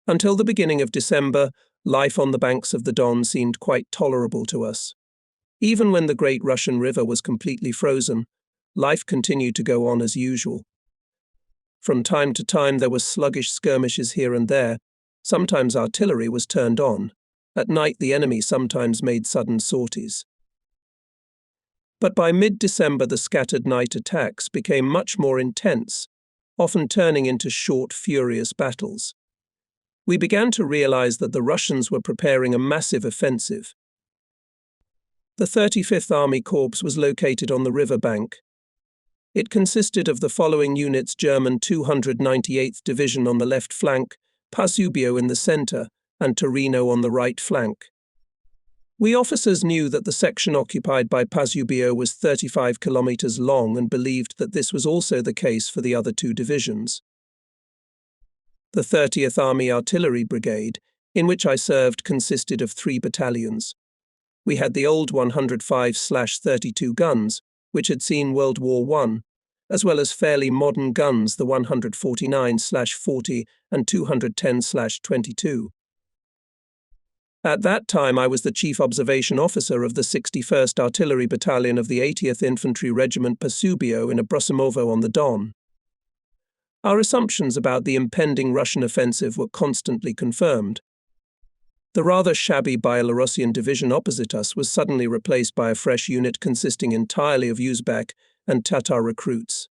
Until the beginning of December, life on the banks of the Don seemed quite tolerable to us. Even when the great Russian river was completely frozen, life continued to go on as usual. From time to time there were sluggish skirmishes here and there. Sometimes artillery was turned on. At night the enemy sometimes made sudden sorties. But by mid-December the scattered night attacks became much more intense, often turning into short, furious battles. We began to realize that the Russians were preparing a massive offensive. The 35th Army Corps was located on the river bank. It consisted of the following units: German 298th Division on the left flank, Pasubio in the center, and Torino on the right flank. We officers knew that the section occupied by Pasubio was 35 kilometers long and believed that this was also the case for the other two divisions. The 30th Army Artillery Brigade, in which I served, consisted of 3 battalions. We had the old 105/32 guns, which had seen World War I, as well as fairly modern guns, the 149/40 and 210/22. At that time I was the Chief Observation Officer of the 61st Artillery Battalion of the 80th Infantry Regiment Pasubio in Abrosimovo on the Don. Our assumptions about the impending Russian offensive were constantly confirmed. The rather shabby Byelorussian division opposite us was suddenly replaced by a fresh unit consisting entirely of Uzbek and Tatar recruits.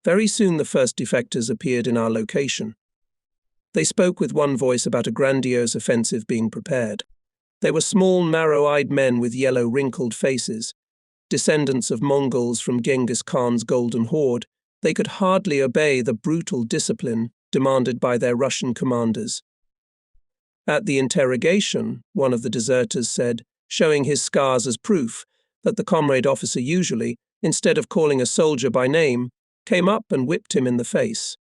Very soon the first defectors appeared in our location. They spoke with one voice about a grandiose offensive being prepared. They were small, narrow-eyed men with yellow, wrinkled faces. Descendants of Mongols from Genghis Khan's Golden Horde, they could hardly obey the brutal discipline demanded by their Russian commanders. At the interrogation, one of the deserters said, showing his scars as proof, that the comrade officer usually, instead of calling a soldier by name, came up and whipped him in the face.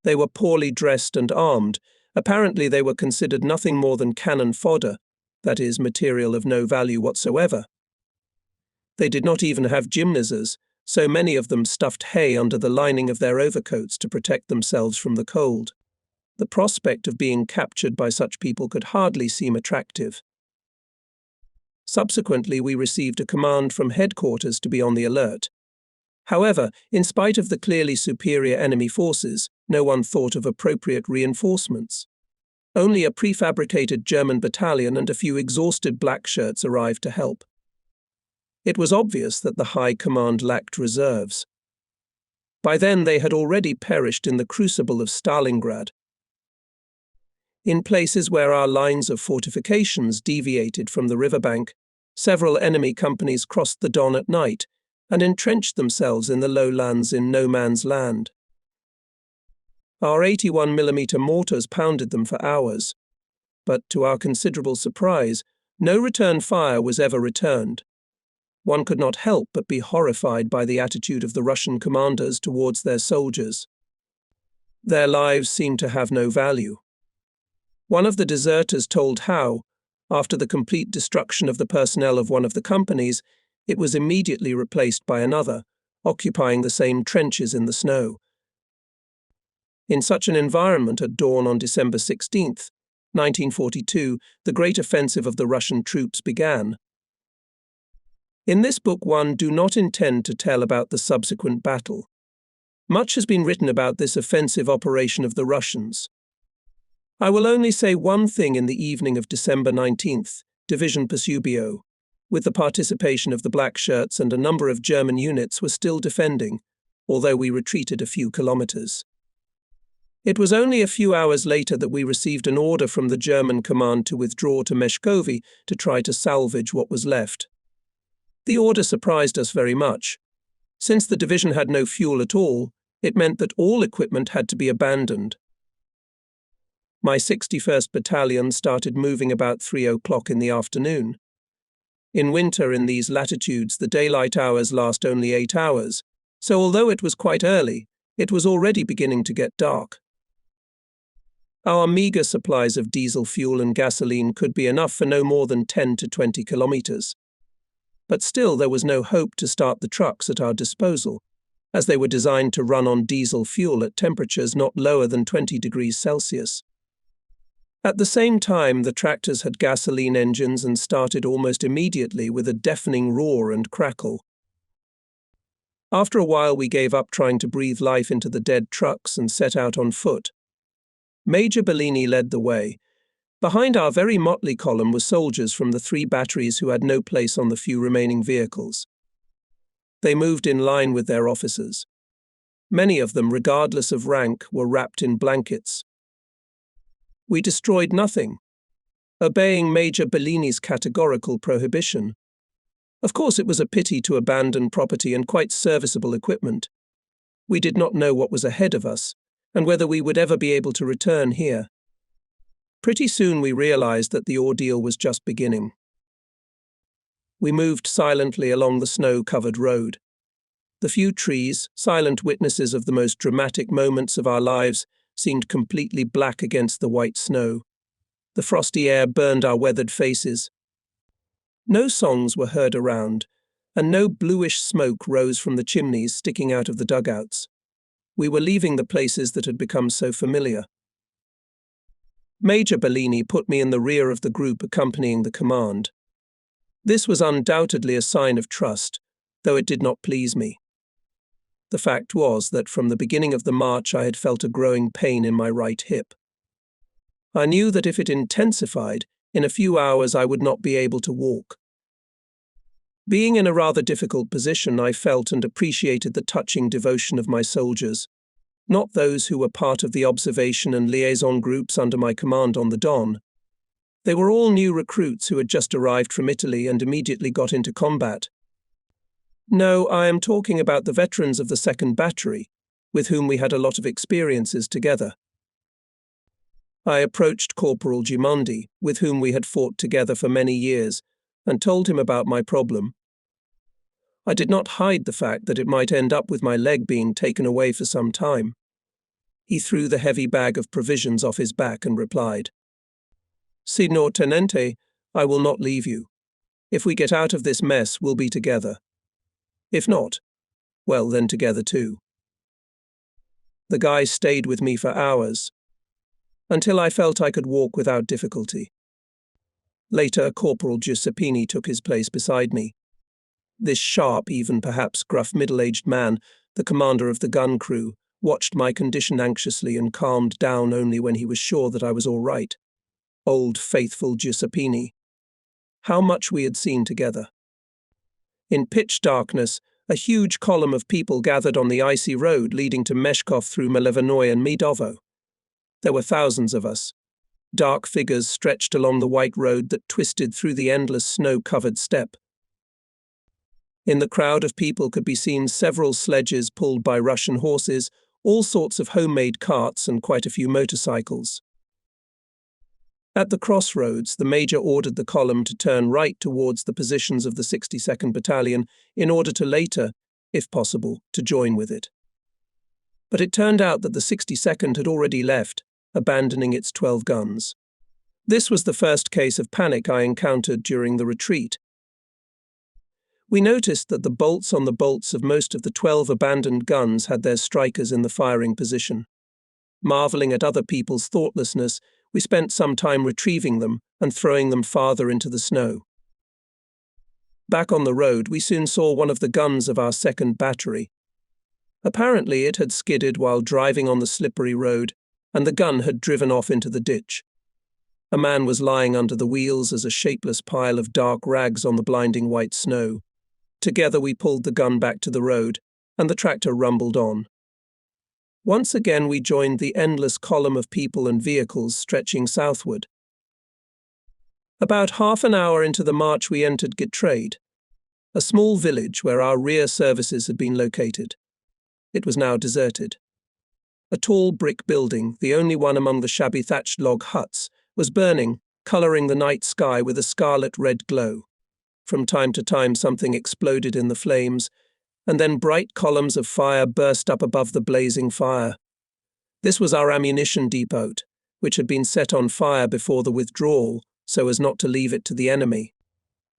They were poorly dressed and armed. Apparently they were considered nothing more than cannon fodder, that is, material of no value whatsoever. They did not even have gymnasiums, so many of them stuffed hay under the lining of their overcoats to protect themselves from the cold. The prospect of being captured by such people could hardly seem attractive. Subsequently, we received a command from headquarters to be on the alert. However, in spite of the clearly superior enemy forces, no one thought of appropriate reinforcements. Only a prefabricated German battalion and a few exhausted blackshirts arrived to help. It was obvious that the High Command lacked reserves. By then they had already perished in the crucible of Stalingrad. In places where our lines of fortifications deviated from the riverbank, several enemy companies crossed the Don at night and entrenched themselves in the lowlands in no man's land. Our 81mm mortars pounded them for hours, but to our considerable surprise, no return fire was ever returned. One could not help but be horrified by the attitude of the Russian commanders towards their soldiers. Their lives seemed to have no value. One of the deserters told how, after the complete destruction of the personnel of one of the companies, it was immediately replaced by another, occupying the same trenches in the snow. In such an environment, at dawn on December 16, 1942, the great offensive of the Russian troops began. In this book one do not intend to tell about the subsequent battle. Much has been written about this offensive operation of the Russians. I will only say one thing: in the evening of December 19th, Division Pasubio, with the participation of the Black Shirts and a number of German units, were still defending, although we retreated a few kilometers. It was only a few hours later that we received an order from the German command to withdraw to Meshkovy to try to salvage what was left. The order surprised us very much. Since the division had no fuel at all, it meant that all equipment had to be abandoned. My 61st Battalion started moving about 3 o'clock in the afternoon. In winter in these latitudes, the daylight hours last only 8 hours, so although it was quite early, it was already beginning to get dark. Our meagre supplies of diesel fuel and gasoline could be enough for no more than 10 to 20 kilometers. But still there was no hope to start the trucks at our disposal, as they were designed to run on diesel fuel at temperatures not lower than 20 degrees Celsius. At the same time, the tractors had gasoline engines and started almost immediately with a deafening roar and crackle. After a while, we gave up trying to breathe life into the dead trucks and set out on foot. Major Bellini led the way. Behind our very motley column were soldiers from the 3 batteries who had no place on the few remaining vehicles. They moved in line with their officers. Many of them, regardless of rank, were wrapped in blankets. We destroyed nothing, obeying Major Bellini's categorical prohibition. Of course, it was a pity to abandon property and quite serviceable equipment. We did not know what was ahead of us, and whether we would ever be able to return here. Pretty soon we realized that the ordeal was just beginning. We moved silently along the snow-covered road. The few trees, silent witnesses of the most dramatic moments of our lives, seemed completely black against the white snow. The frosty air burned our weathered faces. No songs were heard around, and no bluish smoke rose from the chimneys sticking out of the dugouts. We were leaving the places that had become so familiar. Major Bellini put me in the rear of the group accompanying the command. This was undoubtedly a sign of trust, though it did not please me. The fact was that from the beginning of the march I had felt a growing pain in my right hip. I knew that if it intensified, in a few hours I would not be able to walk. Being in a rather difficult position, I felt and appreciated the touching devotion of my soldiers, not those who were part of the observation and liaison groups under my command on the Don. They were all new recruits who had just arrived from Italy and immediately got into combat. No, I am talking about the veterans of the 2nd Battery, with whom we had a lot of experiences together. I approached Corporal Gimondi, with whom we had fought together for many years, and told him about my problem. I did not hide the fact that it might end up with my leg being taken away for some time. He threw the heavy bag of provisions off his back and replied, "Signor Tenente, I will not leave you. If we get out of this mess, we'll be together. If not, well, then together too." The guy stayed with me for hours, until I felt I could walk without difficulty. Later, Corporal Giuseppini took his place beside me. This sharp, even perhaps gruff middle-aged man, the commander of the gun crew, watched my condition anxiously and calmed down only when he was sure that I was all right. Old, faithful Giuseppini. How much we had seen together. In pitch darkness, a huge column of people gathered on the icy road leading to Meshkov through Malevanoy and Midovo. There were thousands of us. Dark figures stretched along the white road that twisted through the endless snow-covered steppe. In the crowd of people could be seen several sledges pulled by Russian horses, all sorts of homemade carts, and quite a few motorcycles. At the crossroads, the major ordered the column to turn right towards the positions of the 62nd Battalion in order to later, if possible, to join with it. But it turned out that the 62nd had already left, abandoning its 12 guns. This was the first case of panic I encountered during the retreat. We noticed that the bolts on the bolts of most of the 12 abandoned guns had their strikers in the firing position. Marveling at other people's thoughtlessness, we spent some time retrieving them and throwing them farther into the snow. Back on the road, we soon saw one of the guns of our 2nd Battery. Apparently, it had skidded while driving on the slippery road, and the gun had driven off into the ditch. A man was lying under the wheels as a shapeless pile of dark rags on the blinding white snow. Together we pulled the gun back to the road, and the tractor rumbled on. Once again we joined the endless column of people and vehicles stretching southward. About half an hour into the march we entered Gettrade, a small village where our rear services had been located. It was now deserted. A tall brick building, the only one among the shabby thatched log huts, was burning, colouring the night sky with a scarlet-red glow. From time to time something exploded in the flames, and then bright columns of fire burst up above the blazing fire. This was our ammunition depot, which had been set on fire before the withdrawal, so as not to leave it to the enemy.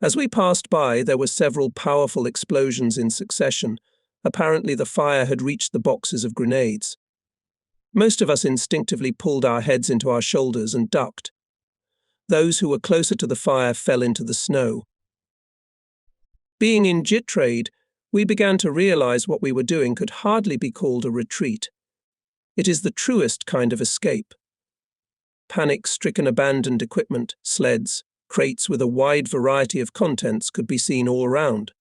As we passed by, there were several powerful explosions in succession. Apparently the fire had reached the boxes of grenades. Most of us instinctively pulled our heads into our shoulders and ducked. Those who were closer to the fire fell into the snow. Being in JIT trade, we began to realize what we were doing could hardly be called a retreat. It is the truest kind of escape. Panic-stricken abandoned equipment, sleds, crates with a wide variety of contents could be seen all around.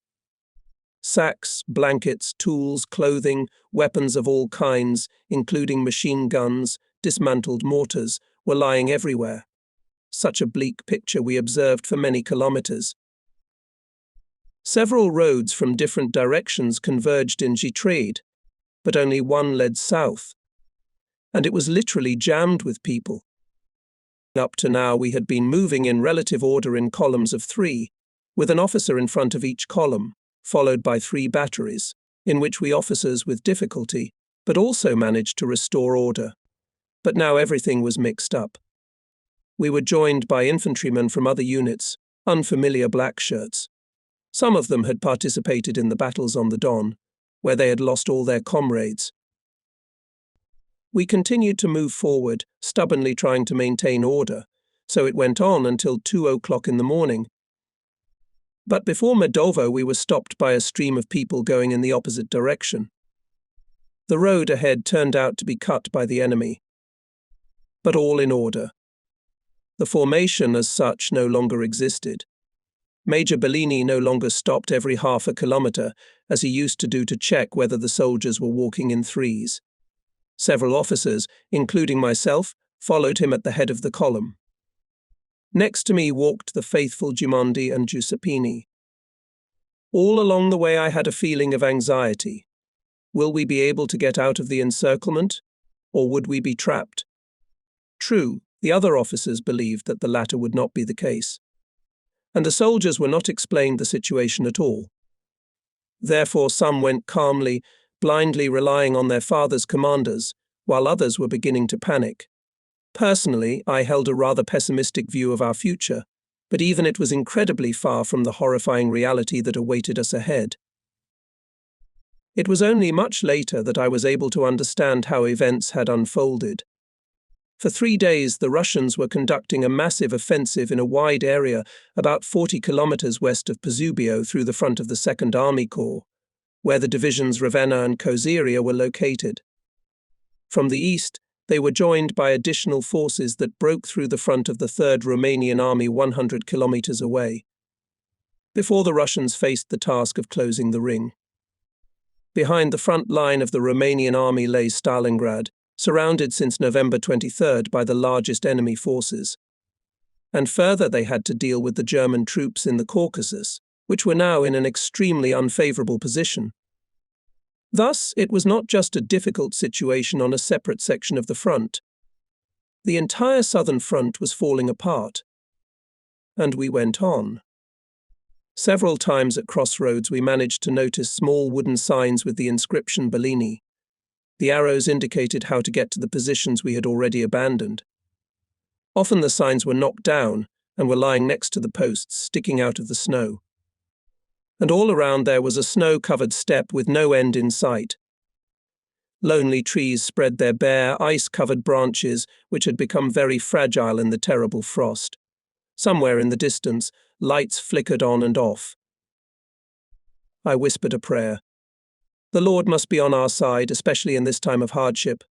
Sacks, blankets, tools, clothing, weapons of all kinds, including machine guns, dismantled mortars, were lying everywhere. Such a bleak picture we observed for many kilometers. Several roads from different directions converged in Gitrade, but only one led south, and it was literally jammed with people. Up to now we had been moving in relative order in columns of 3, with an officer in front of each column, followed by 3 batteries, in which we officers with difficulty, but also managed to restore order. But now everything was mixed up. We were joined by infantrymen from other units, unfamiliar black shirts. Some of them had participated in the battles on the Don, where they had lost all their comrades. We continued to move forward, stubbornly trying to maintain order, so it went on until 2 o'clock in the morning. But before Medovo we were stopped by a stream of people going in the opposite direction. The road ahead turned out to be cut by the enemy. But all in order. The formation as such no longer existed. Major Bellini no longer stopped every half a kilometre, as he used to do to check whether the soldiers were walking in 3s. Several officers, including myself, followed him at the head of the column. Next to me walked the faithful Gimondi and Giuseppini. All along the way I had a feeling of anxiety. Will we be able to get out of the encirclement, or would we be trapped? True, the other officers believed that the latter would not be the case, and the soldiers were not explained the situation at all. Therefore some went calmly, blindly relying on their father's commanders, while others were beginning to panic. Personally, I held a rather pessimistic view of our future, but even it was incredibly far from the horrifying reality that awaited us ahead. It was only much later that I was able to understand how events had unfolded. For 3 days, the Russians were conducting a massive offensive in a wide area about 40 kilometers west of Pozubio through the front of the 2nd Army Corps, where the divisions Ravenna and Koziria were located. From the east, they were joined by additional forces that broke through the front of the 3rd Romanian Army 100 kilometers away, before the Russians faced the task of closing the ring. Behind the front line of the Romanian army lay Stalingrad, surrounded since November 23rd by the largest enemy forces. And further they had to deal with the German troops in the Caucasus, which were now in an extremely unfavourable position. Thus, it was not just a difficult situation on a separate section of the front. The entire southern front was falling apart. And we went on. Several times at crossroads we managed to notice small wooden signs with the inscription Bellini. The arrows indicated how to get to the positions we had already abandoned. Often the signs were knocked down and were lying next to the posts, sticking out of the snow. And all around there was a snow-covered steppe with no end in sight. Lonely trees spread their bare, ice-covered branches, which had become very fragile in the terrible frost. Somewhere in the distance, lights flickered on and off. I whispered a prayer. The Lord must be on our side, especially in this time of hardship.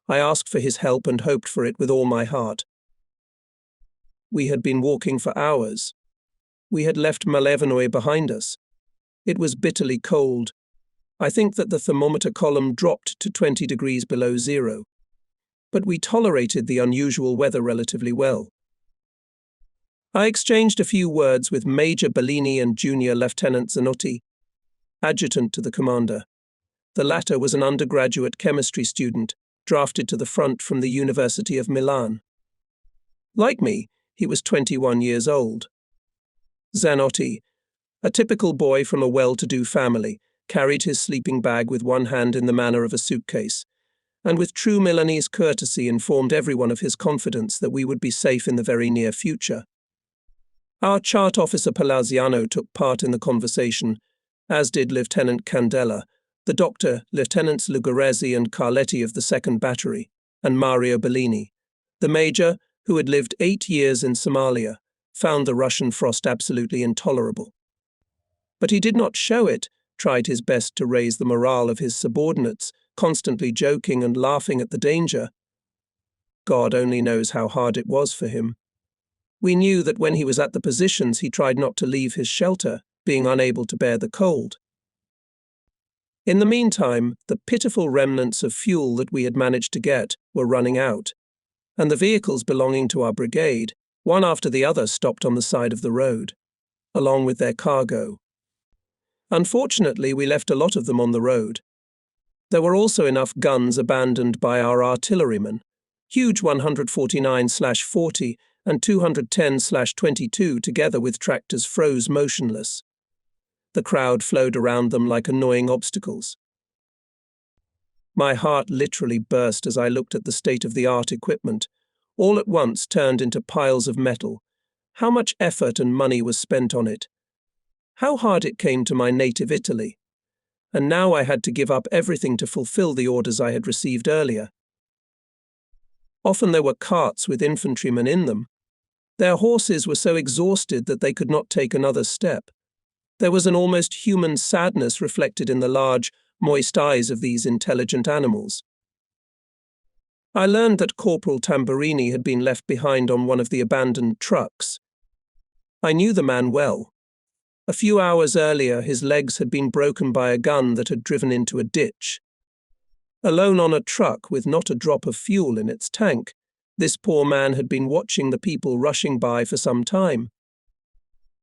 I asked for his help and hoped for it with all my heart. We had been walking for hours. We had left Malevinoe behind us. It was bitterly cold. I think that the thermometer column dropped to 20 degrees below zero. But we tolerated the unusual weather relatively well. I exchanged a few words with Major Bellini and Junior Lieutenant Zanotti, adjutant to the commander. The latter was an undergraduate chemistry student, drafted to the front from the University of Milan. Like me, he was 21 years old. Zanotti, a typical boy from a well-to-do family, carried his sleeping bag with one hand in the manner of a suitcase, and with true Milanese courtesy informed everyone of his confidence that we would be safe in the very near future. Our chart officer Palazziano took part in the conversation, as did Lieutenant Candela, the doctor, Lieutenants Lugarezzi and Carletti of the 2nd Battery, and Mario Bellini, the major, who had lived 8 years in Somalia, found the Russian frost absolutely intolerable. But he did not show it, tried his best to raise the morale of his subordinates, constantly joking and laughing at the danger. God only knows how hard it was for him. We knew that when he was at the positions he tried not to leave his shelter, being unable to bear the cold. In the meantime, the pitiful remnants of fuel that we had managed to get were running out, and the vehicles belonging to our brigade, one after the other, stopped on the side of the road, along with their cargo. Unfortunately, we left a lot of them on the road. There were also enough guns abandoned by our artillerymen, huge 149/40 and 210/22 together with tractors froze motionless. The crowd flowed around them like annoying obstacles. My heart literally burst as I looked at the state-of-the-art equipment, all at once turned into piles of metal. How much effort and money was spent on it. How hard it came to my native Italy. And now I had to give up everything to fulfill the orders I had received earlier. Often there were carts with infantrymen in them. Their horses were so exhausted that they could not take another step. There was an almost human sadness reflected in the large, moist eyes of these intelligent animals. I learned that Corporal Tamburini had been left behind on one of the abandoned trucks. I knew the man well. A few hours earlier, his legs had been broken by a gun that had driven into a ditch. Alone on a truck with not a drop of fuel in its tank, this poor man had been watching the people rushing by for some time.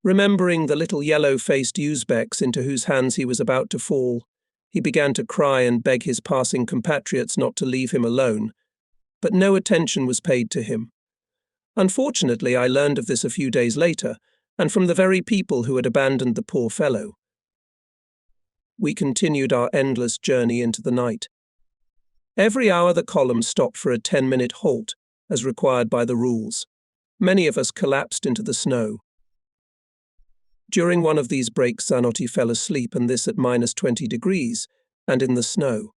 Remembering the little yellow-faced Uzbeks into whose hands he was about to fall, he began to cry and beg his passing compatriots not to leave him alone, but no attention was paid to him. Unfortunately, I learned of this a few days later, and from the very people who had abandoned the poor fellow. We continued our endless journey into the night. Every hour the column stopped for a 10-minute halt, as required by the rules. Many of us collapsed into the snow. During one of these breaks, Zanotti fell asleep, and this at -20 degrees, and in the snow.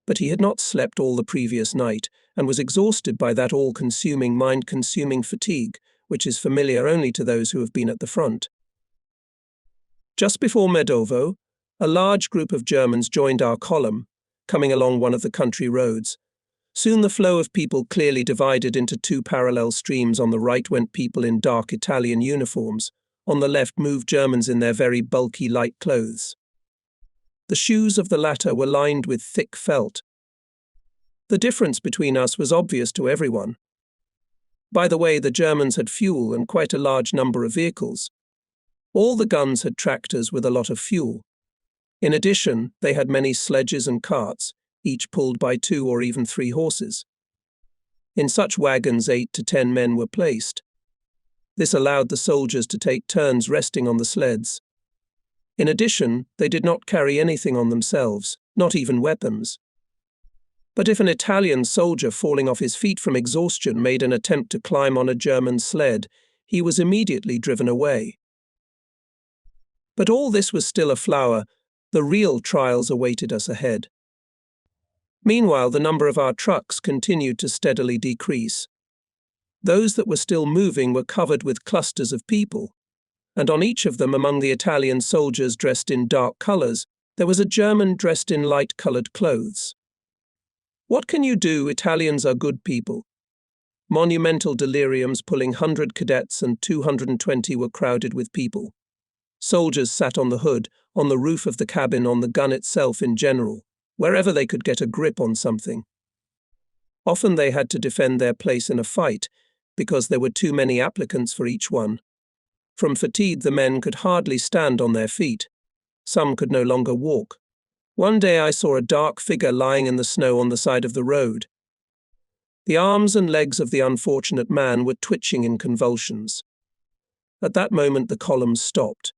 But he had not slept all the previous night, and was exhausted by that all-consuming, mind-consuming fatigue, which is familiar only to those who have been at the front. Just before Medovo, a large group of Germans joined our column, coming along one of the country roads. Soon the flow of people clearly divided into two parallel streams. On the right went people in dark Italian uniforms. On the left moved Germans in their very bulky light clothes. The shoes of the latter were lined with thick felt. The difference between us was obvious to everyone. By the way, the Germans had fuel and quite a large number of vehicles. All the guns had tractors with a lot of fuel. In addition, they had many sledges and carts, each pulled by 2 or even 3 horses. In such wagons, 8 to 10 men were placed. This allowed the soldiers to take turns resting on the sleds. In addition, they did not carry anything on themselves, not even weapons. But if an Italian soldier falling off his feet from exhaustion made an attempt to climb on a German sled, he was immediately driven away. But all this was still a flower. The real trials awaited us ahead. Meanwhile, the number of our trucks continued to steadily decrease. Those that were still moving were covered with clusters of people, and on each of them, among the Italian soldiers dressed in dark colors, there was a German dressed in light-colored clothes. What can you do? Italians are good people. Monumental deliriums pulling 100 cadets and 220 were crowded with people. Soldiers sat on the hood, on the roof of the cabin, on the gun itself in general, wherever they could get a grip on something. Often they had to defend their place in a fight, because there were too many applicants for each one. From fatigue, the men could hardly stand on their feet. Some could no longer walk. One day I saw a dark figure lying in the snow on the side of the road. The arms and legs of the unfortunate man were twitching in convulsions. At that moment the column stopped.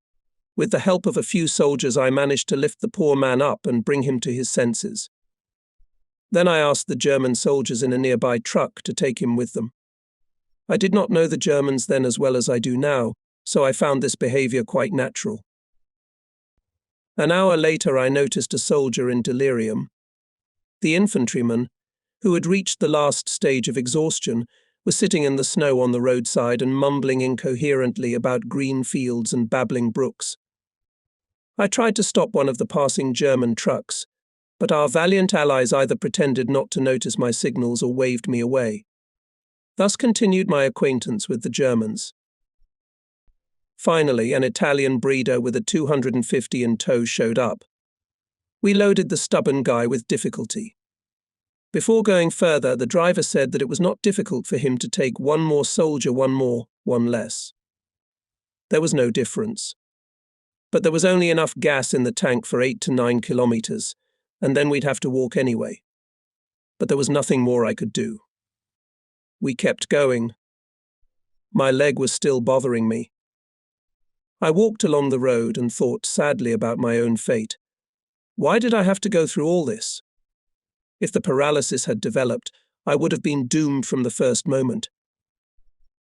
With the help of a few soldiers, I managed to lift the poor man up and bring him to his senses. Then I asked the German soldiers in a nearby truck to take him with them. I did not know the Germans then as well as I do now, so I found this behavior quite natural. An hour later I noticed a soldier in delirium. The infantryman, who had reached the last stage of exhaustion, was sitting in the snow on the roadside and mumbling incoherently about green fields and babbling brooks. I tried to stop one of the passing German trucks, but our valiant allies either pretended not to notice my signals or waved me away. Thus continued my acquaintance with the Germans. Finally, an Italian breeder with a 250 in tow showed up. We loaded the stubborn guy with difficulty. Before going further, the driver said that it was not difficult for him to take one more soldier, one more, one less. There was no difference. But there was only enough gas in the tank for 8 to 9 kilometers, and then we'd have to walk anyway. But there was nothing more I could do. We kept going. My leg was still bothering me. I walked along the road and thought sadly about my own fate. Why did I have to go through all this? If the paralysis had developed, I would have been doomed from the first moment.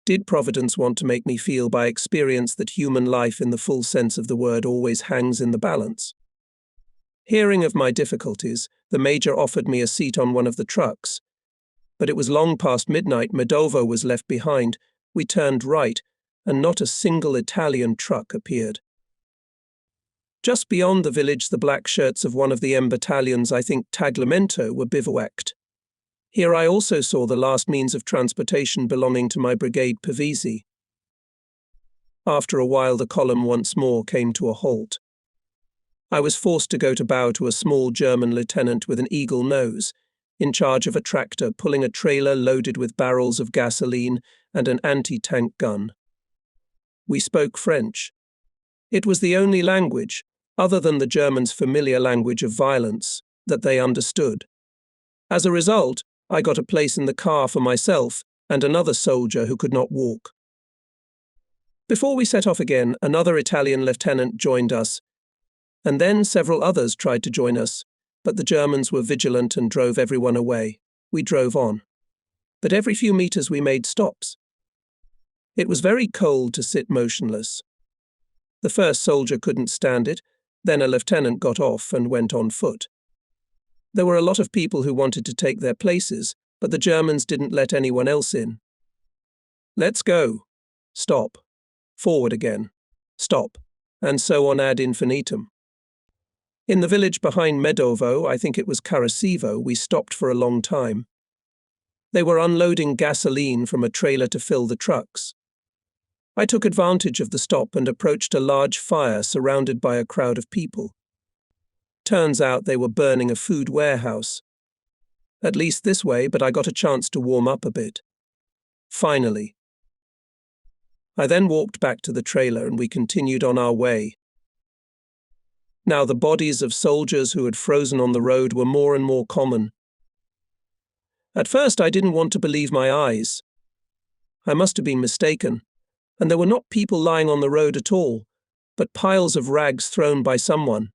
Did Providence want to make me feel by experience that human life in the full sense of the word always hangs in the balance? Hearing of my difficulties, the major offered me a seat on one of the trucks. But it was long past midnight, Medovo was left behind. We turned right, and not a single Italian truck appeared. Just beyond the village, the black shirts of one of the M battalions, I think Taglamento, were bivouacked. Here I also saw the last means of transportation belonging to my brigade Pavese. After a while the column once more came to a halt. I was forced to go to bow to a small German lieutenant with an eagle nose, in charge of a tractor pulling a trailer loaded with barrels of gasoline and an anti-tank gun. We spoke French. It was the only language, other than the Germans' familiar language of violence, that they understood. As a result, I got a place in the car for myself and another soldier who could not walk. Before we set off again, another Italian lieutenant joined us, and then several others tried to join us, but the Germans were vigilant and drove everyone away. We drove on. But every few meters we made stops. It was very cold to sit motionless. The first soldier couldn't stand it, then a lieutenant got off and went on foot. There were a lot of people who wanted to take their places, but the Germans didn't let anyone else in. Let's go. Stop. Forward again. Stop. And so on ad infinitum. In the village behind Medovo, I think it was Carasivo, we stopped for a long time. They were unloading gasoline from a trailer to fill the trucks. I took advantage of the stop and approached a large fire surrounded by a crowd of people. Turns out they were burning a food warehouse. At least this way, but I got a chance to warm up a bit. Finally. I then walked back to the trailer and we continued on our way. Now the bodies of soldiers who had frozen on the road were more and more common. At first I didn't want to believe my eyes. I must have been mistaken, and there were not people lying on the road at all, but piles of rags thrown by someone.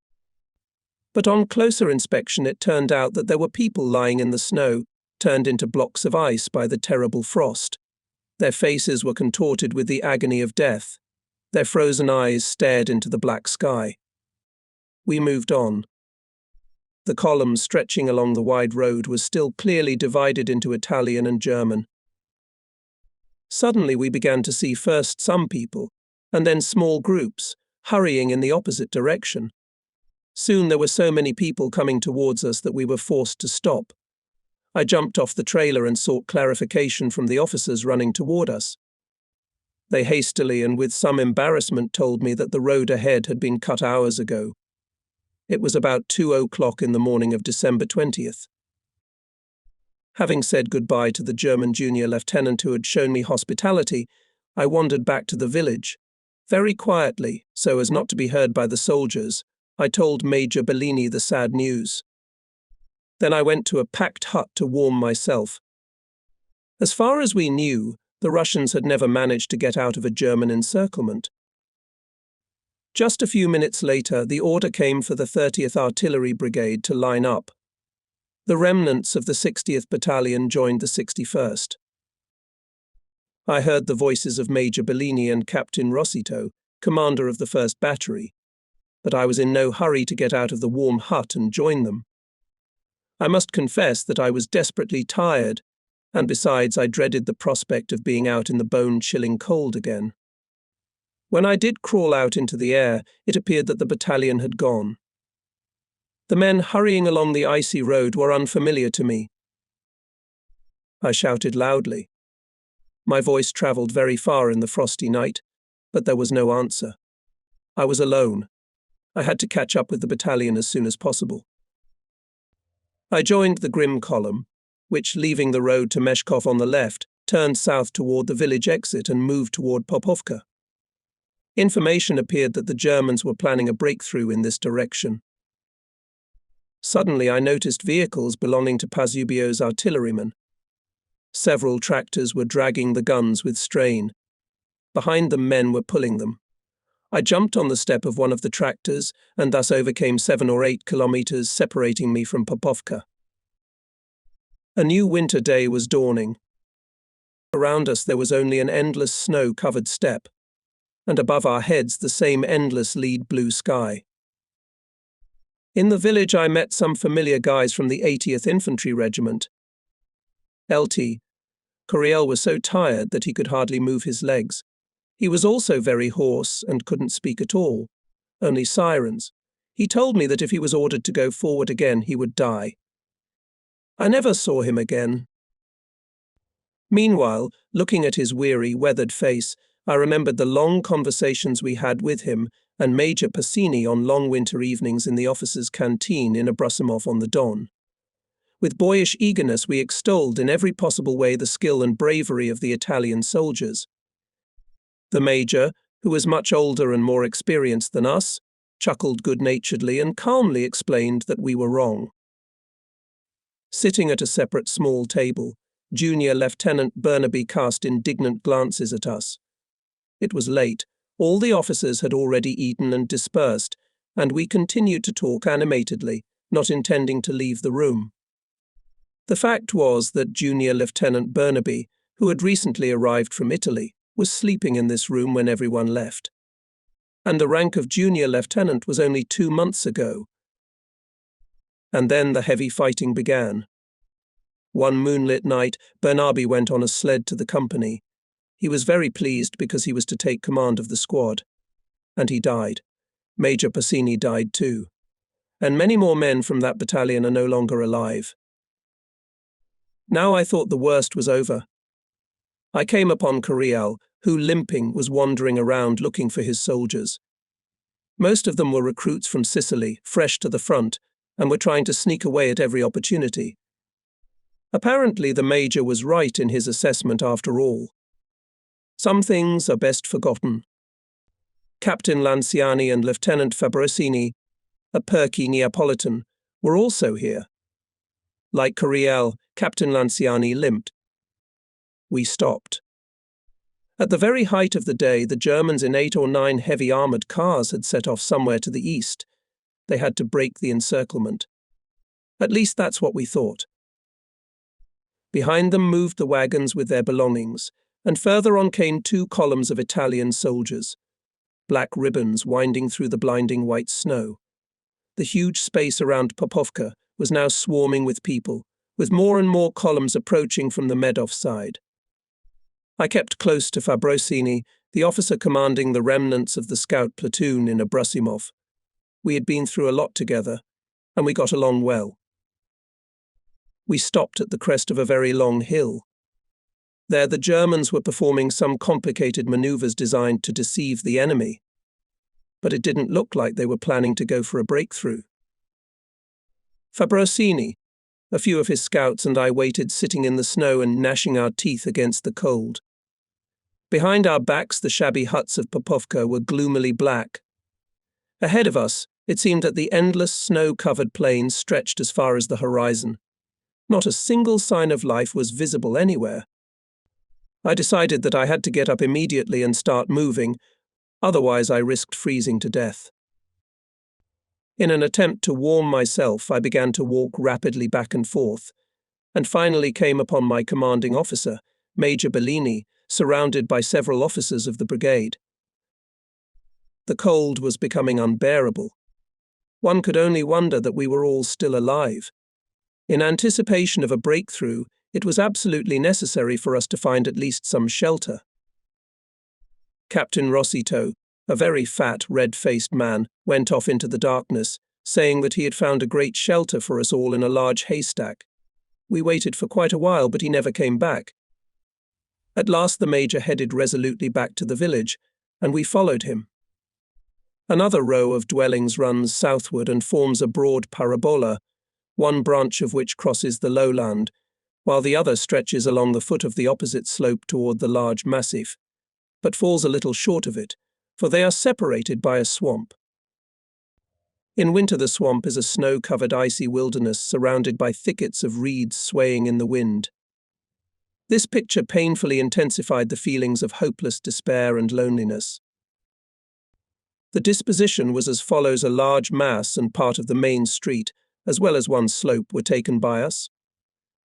But on closer inspection it turned out that there were people lying in the snow, turned into blocks of ice by the terrible frost. Their faces were contorted with the agony of death. Their frozen eyes stared into the black sky. We moved on. The column stretching along the wide road was still clearly divided into Italian and German. Suddenly we began to see first some people, and then small groups, hurrying in the opposite direction. Soon there were so many people coming towards us that we were forced to stop. I jumped off the trailer and sought clarification from the officers running toward us. They hastily and with some embarrassment told me that the road ahead had been cut hours ago. It was about 2:00 in the morning of December 20th. Having said goodbye to the German junior lieutenant who had shown me hospitality, I wandered back to the village. Very quietly, so as not to be heard by the soldiers, I told Major Bellini the sad news. Then I went to a packed hut to warm myself. As far as we knew, the Russians had never managed to get out of a German encirclement. Just a few minutes later, the order came for the 30th Artillery Brigade to line up. The remnants of the 60th Battalion joined the 61st. I heard the voices of Major Bellini and Captain Rossito, commander of the 1st Battery, but I was in no hurry to get out of the warm hut and join them. I must confess that I was desperately tired, And besides, I dreaded the prospect of being out in the bone-chilling cold again. When I did crawl out into the air, it appeared that the battalion had gone. The men hurrying along the icy road were unfamiliar to me. I shouted loudly. My voice travelled very far in the frosty night, but there was no answer. I was alone. I had to catch up with the battalion as soon as possible. I joined the grim column, which, leaving the road to Meshkov on the left, turned south toward the village exit and moved toward Popovka. Information appeared that the Germans were planning a breakthrough in this direction. Suddenly I noticed vehicles belonging to Pazubio's artillerymen. Several tractors were dragging the guns with strain. Behind them men were pulling them. I jumped on the step of one of the tractors and thus overcame 7 or 8 kilometers separating me from Popovka. A new winter day was dawning. Around us there was only an endless snow-covered steppe, and above our heads the same endless lead blue sky. In the village I met some familiar guys from the 80th Infantry Regiment. LT. Coriel was so tired that he could hardly move his legs. He was also very hoarse and couldn't speak at all, only sirens. He told me that if he was ordered to go forward again, he would die. I never saw him again. Meanwhile, looking at his weary, weathered face, I remembered the long conversations we had with him and Major Passini on long winter evenings in the officers' canteen in Abrusimov on the Don. With boyish eagerness we extolled in every possible way the skill and bravery of the Italian soldiers. The Major, who was much older and more experienced than us, chuckled good-naturedly and calmly explained that we were wrong. Sitting at a separate small table, Junior Lieutenant Burnaby cast indignant glances at us. It was late. All the officers had already eaten and dispersed, and we continued to talk animatedly, not intending to leave the room. The fact was that Junior Lieutenant Burnaby, who had recently arrived from Italy, was sleeping in this room when everyone left. And the rank of junior lieutenant was only 2 months ago. And then the heavy fighting began. One moonlit night, Burnaby went on a sled to the company. He was very pleased because he was to take command of the squad. And he died. Major Passini died too. And many more men from that battalion are no longer alive. Now I thought the worst was over. I came upon Coriel, who, limping, was wandering around looking for his soldiers. Most of them were recruits from Sicily, fresh to the front, and were trying to sneak away at every opportunity. Apparently the Major was right in his assessment after all. Some things are best forgotten. Captain Lanciani and Lieutenant Fabrosini, a perky Neapolitan, were also here. Like Coriel, Captain Lanciani limped. We stopped. At the very height of the day, the Germans in 8 or 9 heavy armoured cars had set off somewhere to the east. They had to break the encirclement. At least that's what we thought. Behind them moved the wagons with their belongings, and further on came 2 columns of Italian soldiers, black ribbons winding through the blinding white snow. The huge space around Popovka was now swarming with people, with more and more columns approaching from the Medov side. I kept close to Fabrosini, the officer commanding the remnants of the scout platoon in Abrusimov. We had been through a lot together, and we got along well. We stopped at the crest of a very long hill. There the Germans were performing some complicated maneuvers designed to deceive the enemy. But it didn't look like they were planning to go for a breakthrough. Fabrosini, a few of his scouts and I waited sitting in the snow and gnashing our teeth against the cold. Behind our backs the shabby huts of Popovka were gloomily black. Ahead of us, it seemed that the endless snow-covered plains stretched as far as the horizon. Not a single sign of life was visible anywhere. I decided that I had to get up immediately and start moving, otherwise I risked freezing to death. In an attempt to warm myself, I began to walk rapidly back and forth, and finally came upon my commanding officer, Major Bellini, surrounded by several officers of the brigade. The cold was becoming unbearable. One could only wonder that we were all still alive. In anticipation of a breakthrough, It was absolutely necessary for us to find at least some shelter. Captain Rossito, a very fat, red-faced man, went off into the darkness, saying that he had found a great shelter for us all in a large haystack. We waited for quite a while, but he never came back. At last the major headed resolutely back to the village, and we followed him. Another row of dwellings runs southward and forms a broad parabola, one branch of which crosses the lowland, while the other stretches along the foot of the opposite slope toward the large massif, but falls a little short of it, for they are separated by a swamp. In winter the swamp is a snow-covered icy wilderness surrounded by thickets of reeds swaying in the wind. This picture painfully intensified the feelings of hopeless despair and loneliness. The disposition was as follows: a large mass and part of the main street, as well as one slope, were taken by us.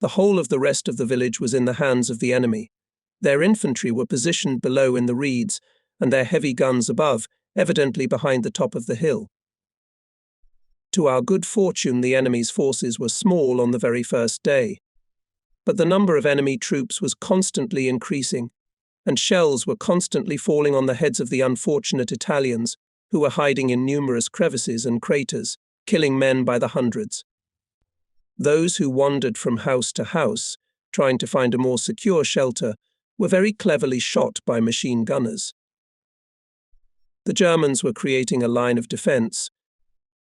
The whole of the rest of the village was in the hands of the enemy. Their infantry were positioned below in the reeds, and their heavy guns above, evidently behind the top of the hill. To our good fortune, the enemy's forces were small on the very first day. But the number of enemy troops was constantly increasing, and shells were constantly falling on the heads of the unfortunate Italians, who were hiding in numerous crevices and craters, killing men by the hundreds. Those who wandered from house to house, trying to find a more secure shelter, were very cleverly shot by machine gunners. The Germans were creating a line of defense,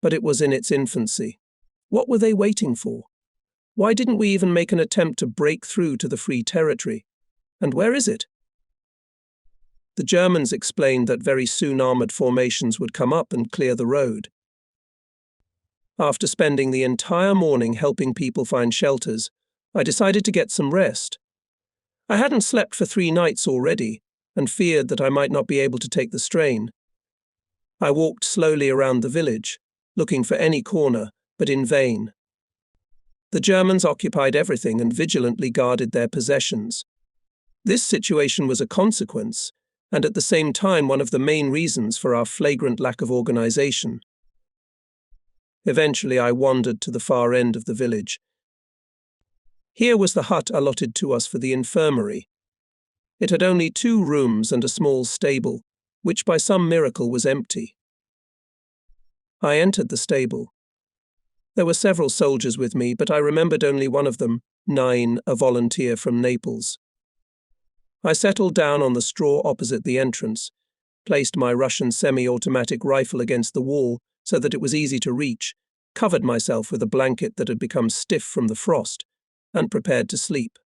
but it was in its infancy. What were they waiting for? Why didn't we even make an attempt to break through to the free territory? And where is it? The Germans explained that very soon armoured formations would come up and clear the road. After spending the entire morning helping people find shelters, I decided to get some rest. I hadn't slept for 3 nights already, and feared that I might not be able to take the strain. I walked slowly around the village, looking for any corner, but in vain. The Germans occupied everything and vigilantly guarded their possessions. This situation was a consequence, and at the same time one of the main reasons for our flagrant lack of organization. Eventually I wandered to the far end of the village. Here was the hut allotted to us for the infirmary. It had only 2 rooms and a small stable, which by some miracle was empty. I entered the stable. There were several soldiers with me, but I remembered only one of them, 9, a volunteer from Naples. I settled down on the straw opposite the entrance, placed my Russian semi-automatic rifle against the wall so that it was easy to reach, covered myself with a blanket that had become stiff from the frost, and prepared to sleep.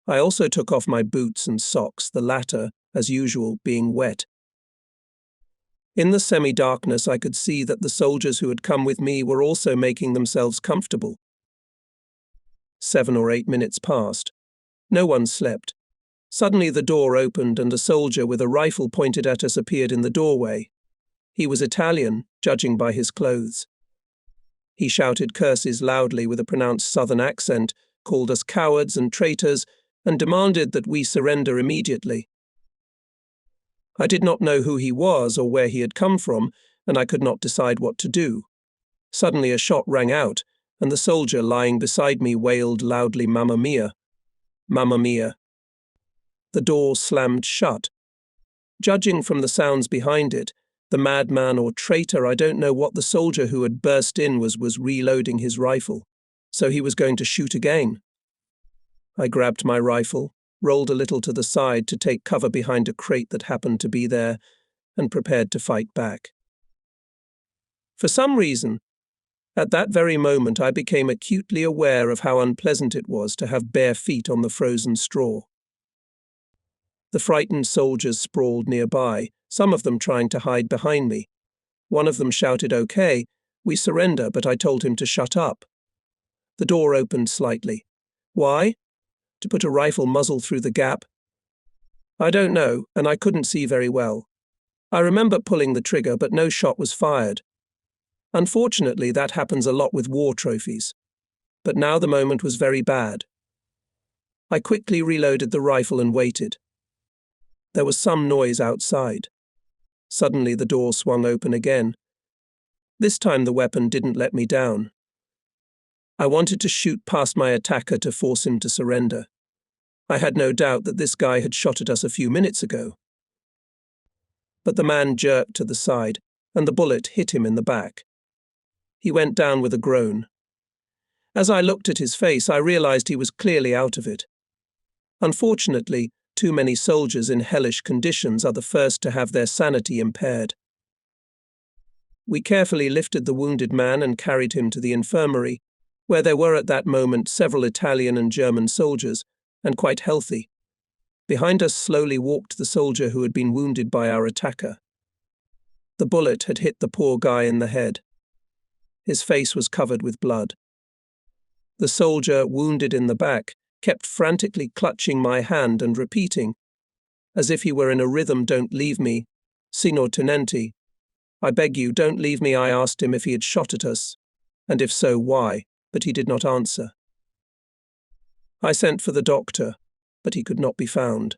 I also took off my boots and socks, the latter, as usual, being wet. In the semi-darkness I could see that the soldiers who had come with me were also making themselves comfortable. 7 or 8 minutes passed. No one slept. Suddenly the door opened and a soldier with a rifle pointed at us appeared in the doorway. He was Italian, judging by his clothes. He shouted curses loudly with a pronounced southern accent, called us cowards and traitors, and demanded that we surrender immediately. I did not know who he was or where he had come from, and I could not decide what to do. Suddenly a shot rang out, and the soldier lying beside me wailed loudly, "Mamma mia! Mamma mia!" The door slammed shut. Judging from the sounds behind it, the madman or traitor, I don't know what, the soldier who had burst in was reloading his rifle, so he was going to shoot again. I grabbed my rifle, rolled a little to the side to take cover behind a crate that happened to be there, and prepared to fight back. For some reason, at that very moment I became acutely aware of how unpleasant it was to have bare feet on the frozen straw. The frightened soldiers sprawled nearby, some of them trying to hide behind me. One of them shouted, "Okay, we surrender," but I told him to shut up. The door opened slightly. Why? To put a rifle muzzle through the gap? I don't know, and I couldn't see very well. I remember pulling the trigger, but no shot was fired. Unfortunately, that happens a lot with war trophies. But now the moment was very bad. I quickly reloaded the rifle and waited. There was some noise outside. Suddenly the door swung open again. This time the weapon didn't let me down. I wanted to shoot past my attacker to force him to surrender. I had no doubt that this guy had shot at us a few minutes ago. But the man jerked to the side, and the bullet hit him in the back. He went down with a groan. As I looked at his face, I realized he was clearly out of it. Unfortunately, too many soldiers in hellish conditions are the first to have their sanity impaired. We carefully lifted the wounded man and carried him to the infirmary, where there were at that moment several Italian and German soldiers, and quite healthy. Behind us slowly walked the soldier who had been wounded by our attacker. The bullet had hit the poor guy in the head. His face was covered with blood. The soldier, wounded in the back, kept frantically clutching my hand and repeating, as if he were in a rhythm, "Don't leave me, Signor Tenente. I beg you, don't leave me." I asked him if he had shot at us, and if so, why, but he did not answer. I sent for the doctor, but he could not be found.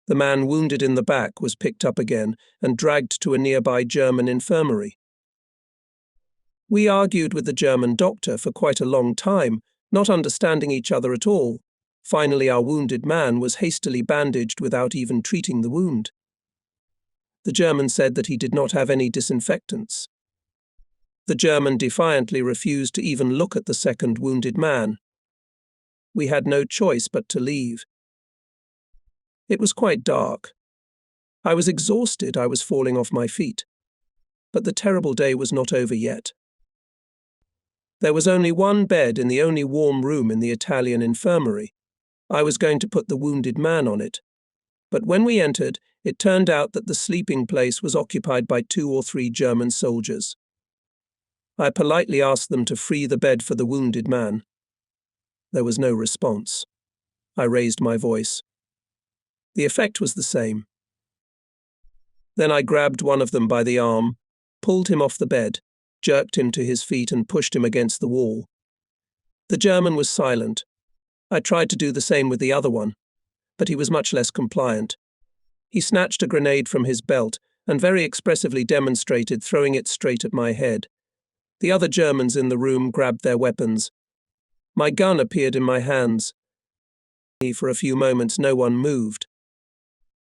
The man wounded in the back was picked up again and dragged to a nearby German infirmary. We argued with the German doctor for quite a long time, not understanding each other at all. Finally, our wounded man was hastily bandaged without even treating the wound. The German said that he did not have any disinfectants. The German defiantly refused to even look at the second wounded man. We had no choice but to leave. It was quite dark. I was exhausted, I was falling off my feet. But the terrible day was not over yet. There was only one bed in the only warm room in the Italian infirmary. I was going to put the wounded man on it. But when we entered, it turned out that the sleeping place was occupied by 2 or 3 German soldiers. I politely asked them to free the bed for the wounded man. There was no response. I raised my voice. The effect was the same. Then I grabbed one of them by the arm, pulled him off the bed, jerked him to his feet and pushed him against the wall. The German was silent. I tried to do the same with the other one, but he was much less compliant. He snatched a grenade from his belt and very expressively demonstrated throwing it straight at my head. The other Germans in the room grabbed their weapons. My gun appeared in my hands. For a few moments, no one moved.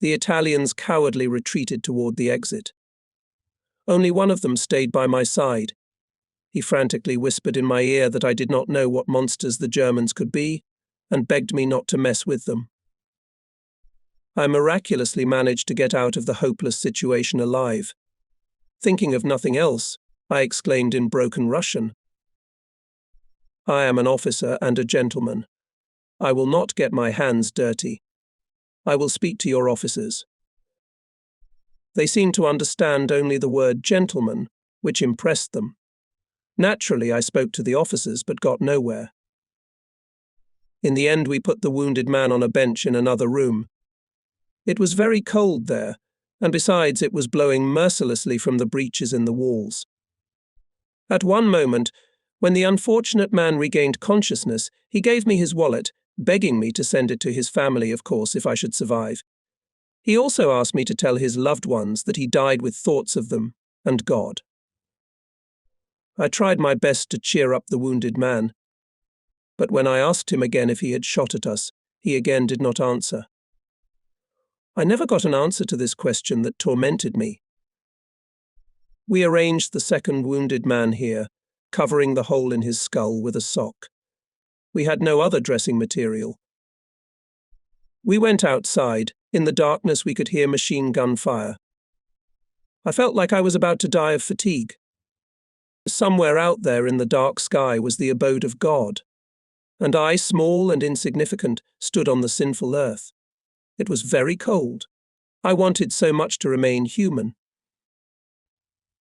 The Italians cowardly retreated toward the exit. Only one of them stayed by my side. He frantically whispered in my ear that I did not know what monsters the Germans could be, and begged me not to mess with them. I miraculously managed to get out of the hopeless situation alive. Thinking of nothing else, I exclaimed in broken Russian, "I am an officer and a gentleman. I will not get my hands dirty. I will speak to your officers." They seemed to understand only the word gentleman, which impressed them. Naturally, I spoke to the officers but got nowhere. In the end, we put the wounded man on a bench in another room. It was very cold there, and besides, it was blowing mercilessly from the breaches in the walls. At one moment, when the unfortunate man regained consciousness, he gave me his wallet, begging me to send it to his family, of course, if I should survive. He also asked me to tell his loved ones that he died with thoughts of them and God. I tried my best to cheer up the wounded man, but when I asked him again if he had shot at us, he again did not answer. I never got an answer to this question that tormented me. We arranged the second wounded man here, covering the hole in his skull with a sock. We had no other dressing material. We went outside. In the darkness, we could hear machine gun fire. I felt like I was about to die of fatigue. Somewhere out there in the dark sky was the abode of God, and I, small and insignificant, stood on the sinful earth. It was very cold. I wanted so much to remain human.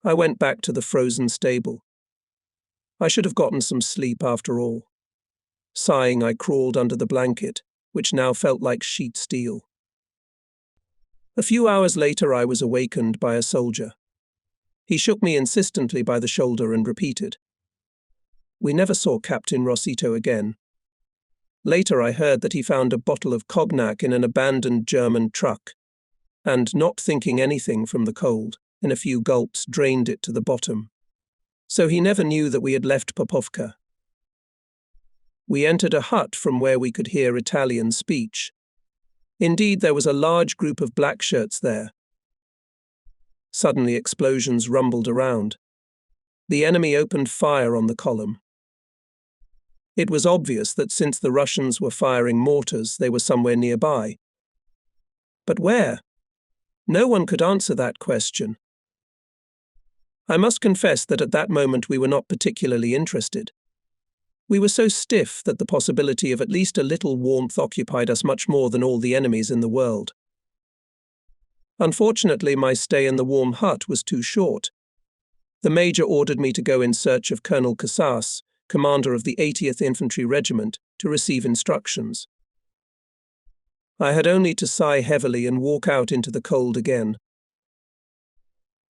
I went back to the frozen stable. I should have gotten some sleep after all. Sighing, I crawled under the blanket, which now felt like sheet steel. A few hours later, I was awakened by a soldier. He shook me insistently by the shoulder and repeated, "We never saw Captain Rossito again." Later, I heard that he found a bottle of cognac in an abandoned German truck, and, not thinking anything from the cold, in a few gulps drained it to the bottom. So he never knew that we had left Popovka. We entered a hut from where we could hear Italian speech. Indeed, there was a large group of black shirts there. Suddenly, explosions rumbled around. The enemy opened fire on the column. It was obvious that since the Russians were firing mortars, they were somewhere nearby. But where? No one could answer that question. I must confess that at that moment we were not particularly interested. We were so stiff that the possibility of at least a little warmth occupied us much more than all the enemies in the world. Unfortunately, my stay in the warm hut was too short. The major ordered me to go in search of Colonel Casas, commander of the 80th Infantry Regiment, to receive instructions. I had only to sigh heavily and walk out into the cold again.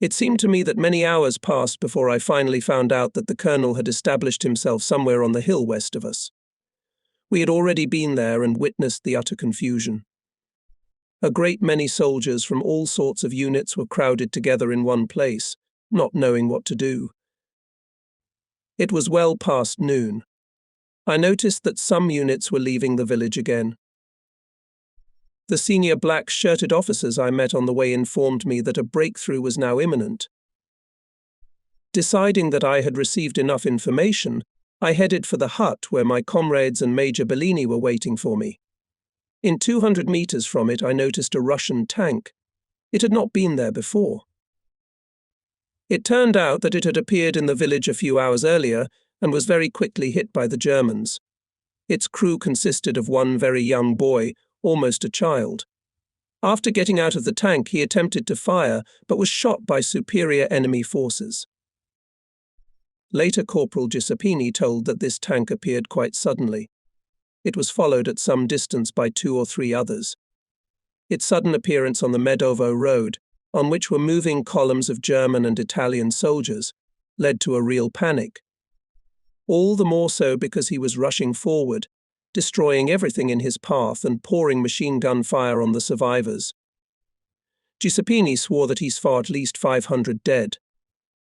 It seemed to me that many hours passed before I finally found out that the colonel had established himself somewhere on the hill west of us. We had already been there and witnessed the utter confusion. A great many soldiers from all sorts of units were crowded together in one place, not knowing what to do. It was well past noon. I noticed that some units were leaving the village again. The senior black-shirted officers I met on the way informed me that a breakthrough was now imminent. Deciding that I had received enough information, I headed for the hut where my comrades and Major Bellini were waiting for me. In 200 meters from it, I noticed a Russian tank. It had not been there before. It turned out that it had appeared in the village a few hours earlier and was very quickly hit by the Germans. Its crew consisted of one very young boy, almost a child. After getting out of the tank, he attempted to fire, but was shot by superior enemy forces. Later, Corporal Giuseppini told that this tank appeared quite suddenly. It was followed at some distance by 2 or 3 others. Its sudden appearance on the Medovo road, on which were moving columns of German and Italian soldiers, led to a real panic. All the more so because he was rushing forward, destroying everything in his path and pouring machine gun fire on the survivors. Giuseppini swore that he saw at least 500 dead.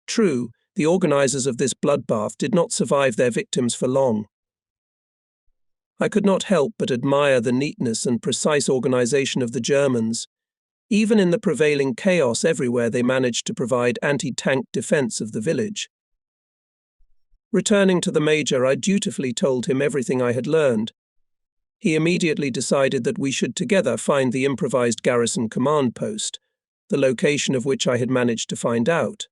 True, the organizers of this bloodbath did not survive their victims for long. I could not help but admire the neatness and precise organization of the Germans. Even in the prevailing chaos everywhere, they managed to provide anti-tank defense of the village. Returning to the major, I dutifully told him everything I had learned. He immediately decided that we should together find the improvised garrison command post, the location of which I had managed to find out.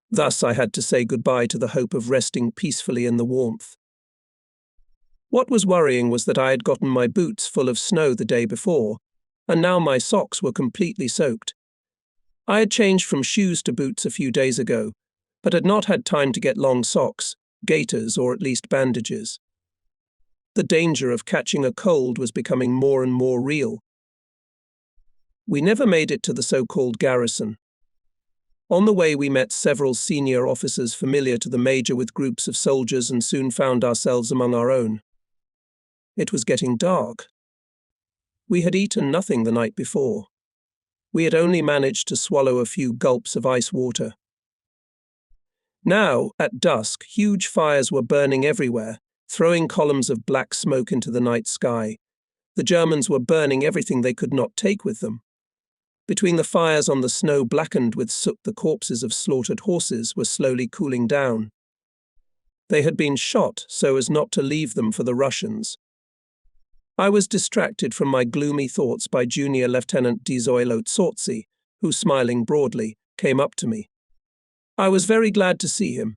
Thus I had to say goodbye to the hope of resting peacefully in the warmth. What was worrying was that I had gotten my boots full of snow the day before, and now my socks were completely soaked. I had changed from shoes to boots a few days ago, but had not had time to get long socks, gaiters, or at least bandages. The danger of catching a cold was becoming more and more real. We never made it to the so-called garrison. On the way, we met several senior officers familiar to the major with groups of soldiers and soon found ourselves among our own. It was getting dark. We had eaten nothing the night before. We had only managed to swallow a few gulps of ice water. Now, at dusk, huge fires were burning everywhere, throwing columns of black smoke into the night sky. The Germans were burning everything they could not take with them. Between the fires on the snow blackened with soot, the corpses of slaughtered horses were slowly cooling down. They had been shot so as not to leave them for the Russians. I was distracted from my gloomy thoughts by Junior Lieutenant Di Zoilo Zorzi, who, smiling broadly, came up to me. I was very glad to see him.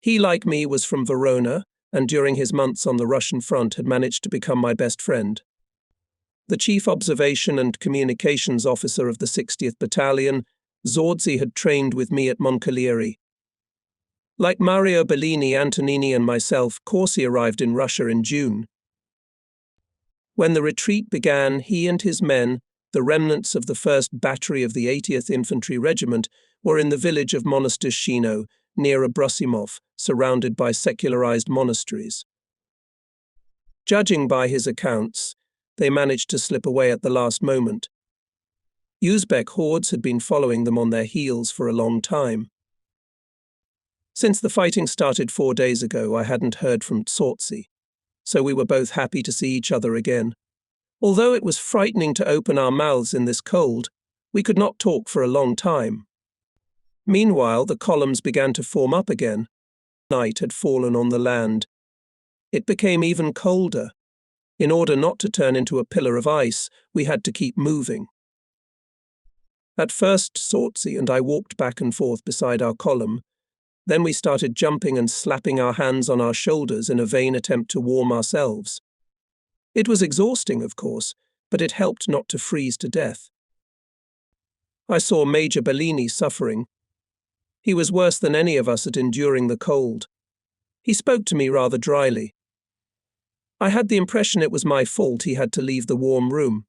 He, like me, was from Verona, and during his months on the Russian front had managed to become my best friend. The chief observation and communications officer of the 60th Battalion, Zorzi had trained with me at Moncalieri. Like Mario Bellini, Antonini and myself, Corsi arrived in Russia in June. When the retreat began, he and his men, the remnants of the 1st Battery of the 80th Infantry Regiment, were in the village of Monastyrshino, near Abrosimov, surrounded by secularized monasteries. Judging by his accounts, they managed to slip away at the last moment. Uzbek hordes had been following them on their heels for a long time. Since the fighting started 4 days ago, I hadn't heard from Zorzi. so we were both happy to see each other again. Although it was frightening to open our mouths in this cold, we could not talk for a long time. Meanwhile, the columns began to form up again. Night had fallen on the land. It became even colder. In order not to turn into a pillar of ice, we had to keep moving. At first, Sortzi and I walked back and forth beside our column. Then we started jumping and slapping our hands on our shoulders in a vain attempt to warm ourselves. It was exhausting, of course, but it helped not to freeze to death. I saw Major Bellini suffering. He was worse than any of us at enduring the cold. He spoke to me rather dryly. I had the impression it was my fault he had to leave the warm room.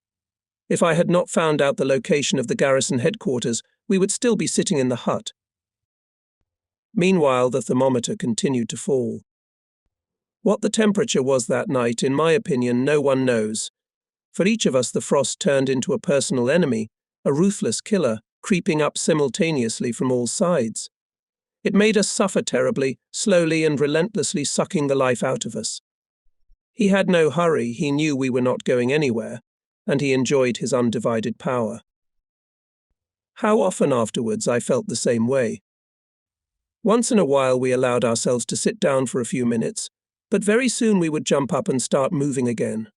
If I had not found out the location of the garrison headquarters, we would still be sitting in the hut. Meanwhile, the thermometer continued to fall. What the temperature was that night, in my opinion, no one knows. For each of us, the frost turned into a personal enemy, a ruthless killer, creeping up simultaneously from all sides. It made us suffer terribly, slowly and relentlessly sucking the life out of us. He had no hurry, he knew we were not going anywhere, and he enjoyed his undivided power. How often afterwards I felt the same way. Once in a while we allowed ourselves to sit down for a few minutes, but very soon we would jump up and start moving again.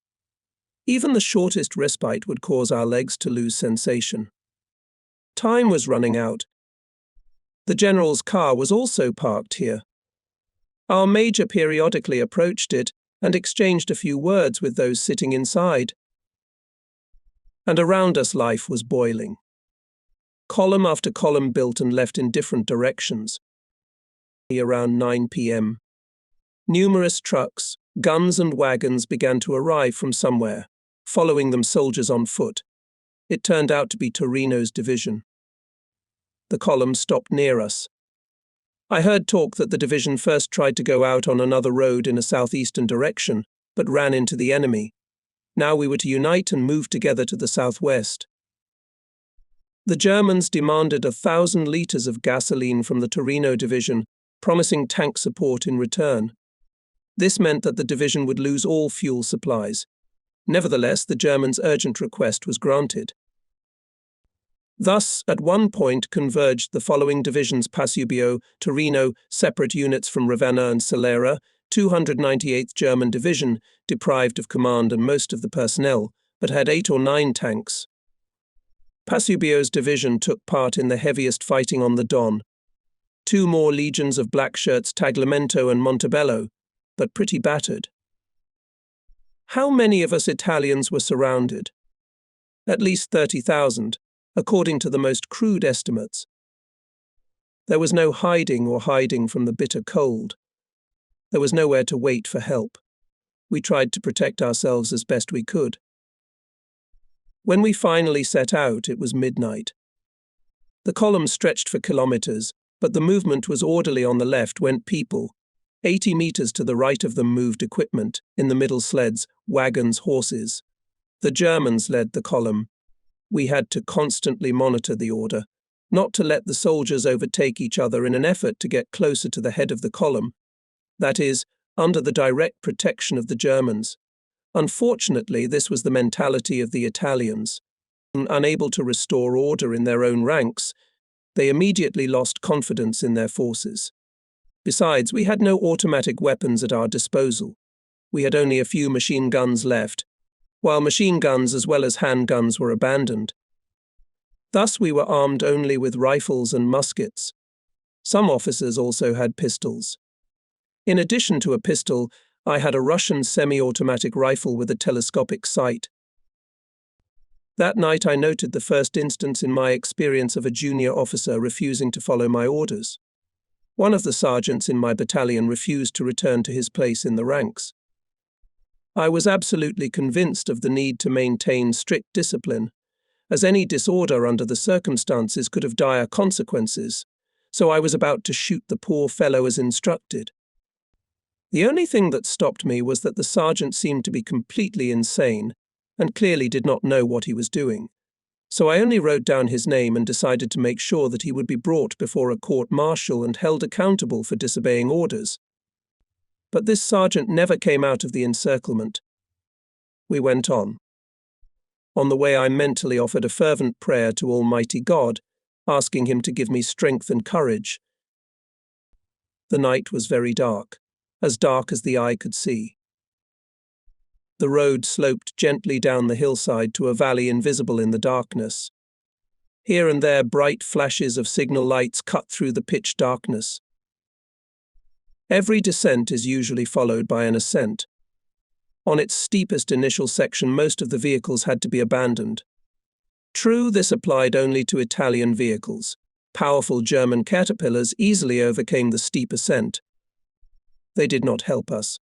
Even the shortest respite would cause our legs to lose sensation. Time was running out. The general's car was also parked here. Our major periodically approached it and exchanged a few words with those sitting inside. And around us life was boiling. Column after column built and left in different directions. Around 9 p.m. Numerous trucks, guns and wagons began to arrive from somewhere, following them soldiers on foot. It turned out to be Torino's division. The column stopped near us. I heard talk that the division first tried to go out on another road in a southeastern direction, but ran into the enemy. Now we were to unite and move together to the southwest. The Germans demanded 1,000 litres of gasoline from the Torino division, promising tank support in return. This meant that the division would lose all fuel supplies. Nevertheless, the Germans' urgent request was granted. Thus, at one point converged the following divisions: Pasubio, Torino, separate units from Ravenna and Solera, 298th German Division, deprived of command and most of the personnel, but had 8 or 9 tanks. Pasubio's division took part in the heaviest fighting on the Don. 2 more legions of blackshirts, Tagliamento and Montebello, but pretty battered. How many of us Italians were surrounded? At least 30,000, according to the most crude estimates. There was no hiding from the bitter cold. There was nowhere to wait for help. We tried to protect ourselves as best we could. When we finally set out, it was midnight. The column stretched for kilometers, but the movement was orderly. On the left went people. 80 meters to the right of them moved equipment, in the middle sleds, wagons, horses. The Germans led the column. We had to constantly monitor the order, not to let the soldiers overtake each other in an effort to get closer to the head of the column. That is, under the direct protection of the Germans. Unfortunately, this was the mentality of the Italians. Unable to restore order in their own ranks, they immediately lost confidence in their forces. Besides, we had no automatic weapons at our disposal. We had only a few machine guns left, while machine guns as well as handguns were abandoned. Thus we were armed only with rifles and muskets. Some officers also had pistols. In addition to a pistol, I had a Russian semi-automatic rifle with a telescopic sight. That night I noted the first instance in my experience of a junior officer refusing to follow my orders. One of the sergeants in my battalion refused to return to his place in the ranks. I was absolutely convinced of the need to maintain strict discipline, as any disorder under the circumstances could have dire consequences, so I was about to shoot the poor fellow as instructed. The only thing that stopped me was that the sergeant seemed to be completely insane and clearly did not know what he was doing. So I only wrote down his name and decided to make sure that he would be brought before a court-martial and held accountable for disobeying orders. But this sergeant never came out of the encirclement. We went on. On the way, I mentally offered a fervent prayer to Almighty God, asking him to give me strength and courage. The night was very dark as the eye could see. The road sloped gently down the hillside to a valley invisible in the darkness. Here and there, bright flashes of signal lights cut through the pitch darkness. Every descent is usually followed by an ascent. On its steepest initial section, most of the vehicles had to be abandoned. True, this applied only to Italian vehicles. Powerful German caterpillars easily overcame the steep ascent. They did not help us.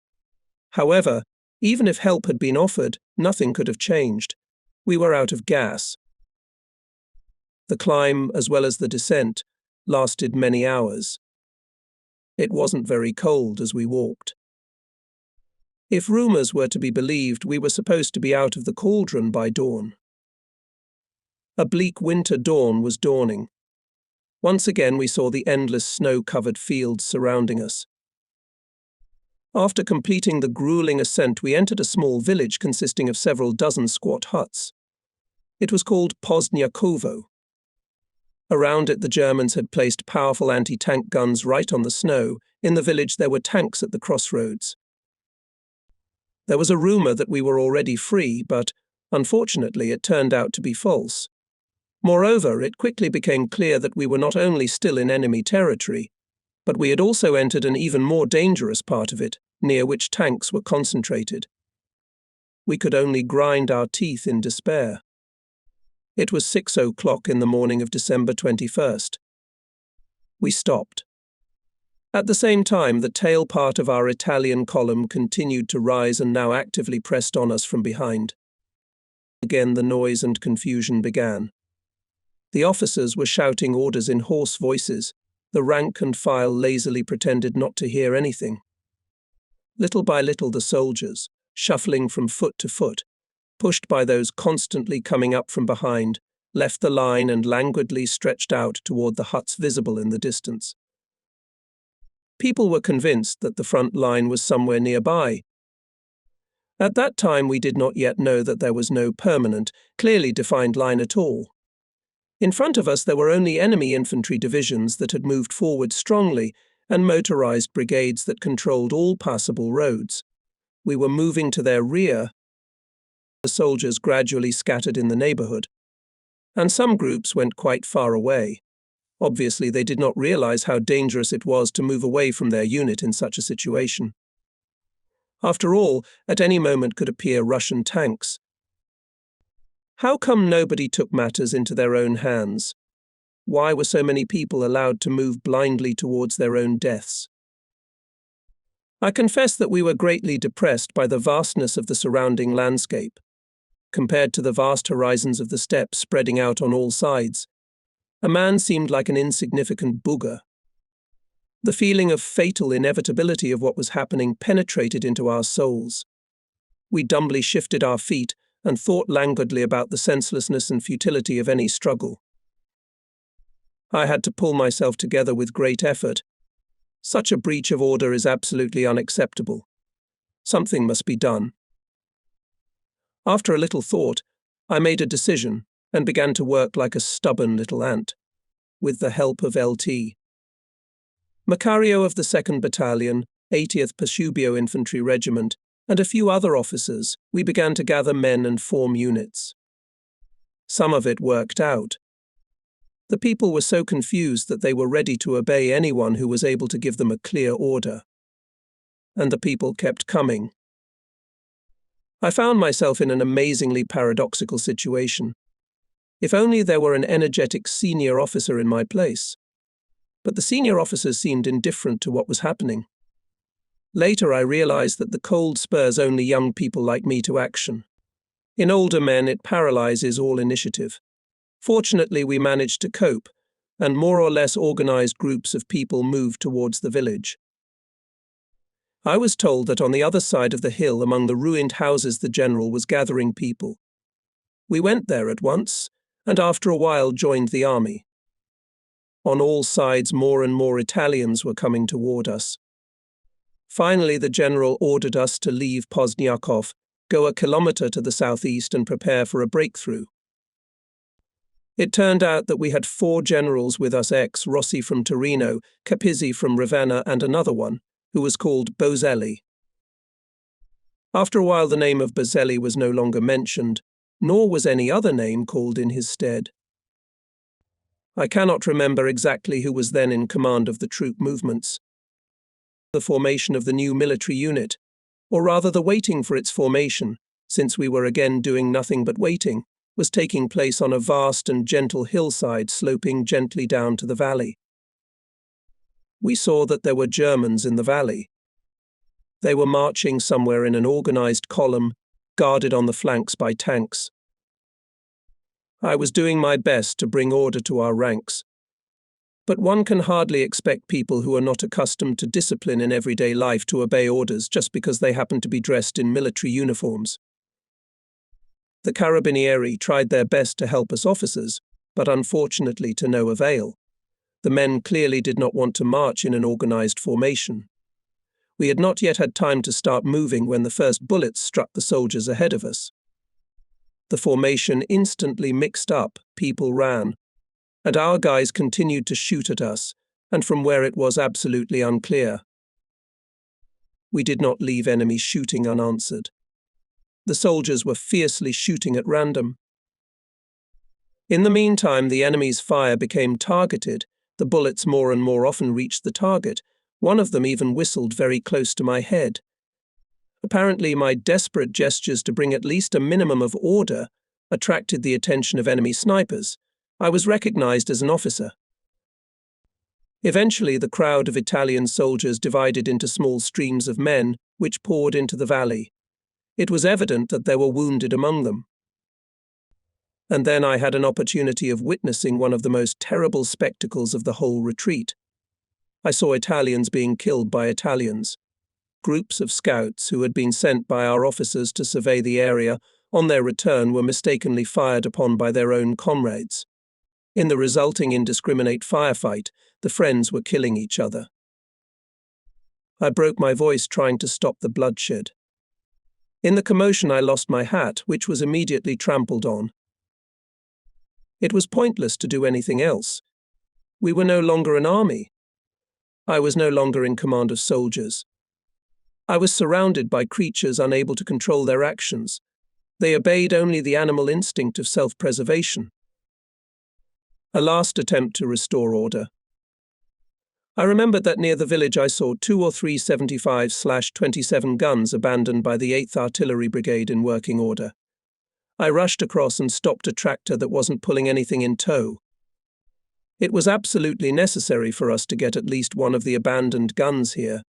However, even if help had been offered, nothing could have changed. We were out of gas. The climb, as well as the descent, lasted many hours. It wasn't very cold as we walked. If rumors were to be believed, we were supposed to be out of the cauldron by dawn. A bleak winter dawn was dawning. Once again, we saw the endless snow-covered fields surrounding us. After completing the grueling ascent, we entered a small village consisting of several dozen squat huts. It was called Pozdniakovo. Around it, the Germans had placed powerful anti-tank guns right on the snow. In the village, there were tanks at the crossroads. There was a rumor that we were already free, but unfortunately it turned out to be false. Moreover, it quickly became clear that we were not only still in enemy territory, but we had also entered an even more dangerous part of it, near which tanks were concentrated. We could only grind our teeth in despair. It was 6:00 in the morning of December 21st. We stopped. At the same time, the tail part of our Italian column continued to rise and now actively pressed on us from behind. Again, the noise and confusion began. The officers were shouting orders in hoarse voices. The rank and file lazily pretended not to hear anything. Little by little, the soldiers, shuffling from foot to foot, pushed by those constantly coming up from behind, left the line and languidly stretched out toward the huts visible in the distance. People were convinced that the front line was somewhere nearby. At that time, we did not yet know that there was no permanent, clearly defined line at all. In front of us, there were only enemy infantry divisions that had moved forward strongly and motorized brigades that controlled all passable roads. We were moving to their rear. The soldiers gradually scattered in the neighborhood, and some groups went quite far away. Obviously, they did not realize how dangerous it was to move away from their unit in such a situation. After all, at any moment could appear Russian tanks. How come nobody took matters into their own hands? Why were so many people allowed to move blindly towards their own deaths? I confess that we were greatly depressed by the vastness of the surrounding landscape. Compared to the vast horizons of the steppes spreading out on all sides, a man seemed like an insignificant booger. The feeling of fatal inevitability of what was happening penetrated into our souls. We dumbly shifted our feet and thought languidly about the senselessness and futility of any struggle. I had to pull myself together with great effort. Such a breach of order is absolutely unacceptable. Something must be done. After a little thought, I made a decision and began to work like a stubborn little ant, with the help of LT. Macario of the 2nd Battalion, 80th Pasubio Infantry Regiment, and a few other officers, we began to gather men and form units. Some of it worked out. The people were so confused that they were ready to obey anyone who was able to give them a clear order. And the people kept coming. I found myself in an amazingly paradoxical situation. If only there were an energetic senior officer in my place. But the senior officers seemed indifferent to what was happening. Later, I realized that the cold spurs only young people like me to action. In older men, it paralyzes all initiative. Fortunately, we managed to cope, and more or less organized groups of people moved towards the village. I was told that on the other side of the hill, among the ruined houses, the general was gathering people. We went there at once, and after a while joined the army. On all sides, more and more Italians were coming toward us. Finally, the general ordered us to leave Pozniakov, go a kilometer to the southeast and prepare for a breakthrough. It turned out that we had 4 generals with us: Rossi from Torino, Capizzi from Ravenna, and another one, who was called Bozelli. After a while, the name of Bozelli was no longer mentioned, nor was any other name called in his stead. I cannot remember exactly who was then in command of the troop movements. The formation of the new military unit, or rather the waiting for its formation, since we were again doing nothing but waiting, was taking place on a vast and gentle hillside sloping gently down to the valley. We saw that there were Germans in the valley. They were marching somewhere in an organized column, guarded on the flanks by tanks. I was doing my best to bring order to our ranks. But one can hardly expect people who are not accustomed to discipline in everyday life to obey orders just because they happen to be dressed in military uniforms. The Carabinieri tried their best to help us officers, but unfortunately to no avail. The men clearly did not want to march in an organized formation. We had not yet had time to start moving when the first bullets struck the soldiers ahead of us. The formation instantly mixed up, people ran, and our guys continued to shoot at us, and from where it was absolutely unclear. We did not leave enemy shooting unanswered. The soldiers were fiercely shooting at random. In the meantime, the enemy's fire became targeted. The bullets more and more often reached the target. One of them even whistled very close to my head. Apparently, my desperate gestures to bring at least a minimum of order attracted the attention of enemy snipers. I was recognized as an officer. Eventually, the crowd of Italian soldiers divided into small streams of men, which poured into the valley. It was evident that there were wounded among them. And then I had an opportunity of witnessing one of the most terrible spectacles of the whole retreat. I saw Italians being killed by Italians. Groups of scouts who had been sent by our officers to survey the area on their return were mistakenly fired upon by their own comrades. In the resulting indiscriminate firefight, the friends were killing each other. I broke my voice trying to stop the bloodshed. In the commotion, I lost my hat, which was immediately trampled on. It was pointless to do anything else. We were no longer an army. I was no longer in command of soldiers. I was surrounded by creatures unable to control their actions. They obeyed only the animal instinct of self-preservation. A last attempt to restore order. I remembered that near the village I saw 2 or 3 75/27 guns abandoned by the 8th Artillery Brigade in working order. I rushed across and stopped a tractor that wasn't pulling anything in tow. It was absolutely necessary for us to get at least one of the abandoned guns here.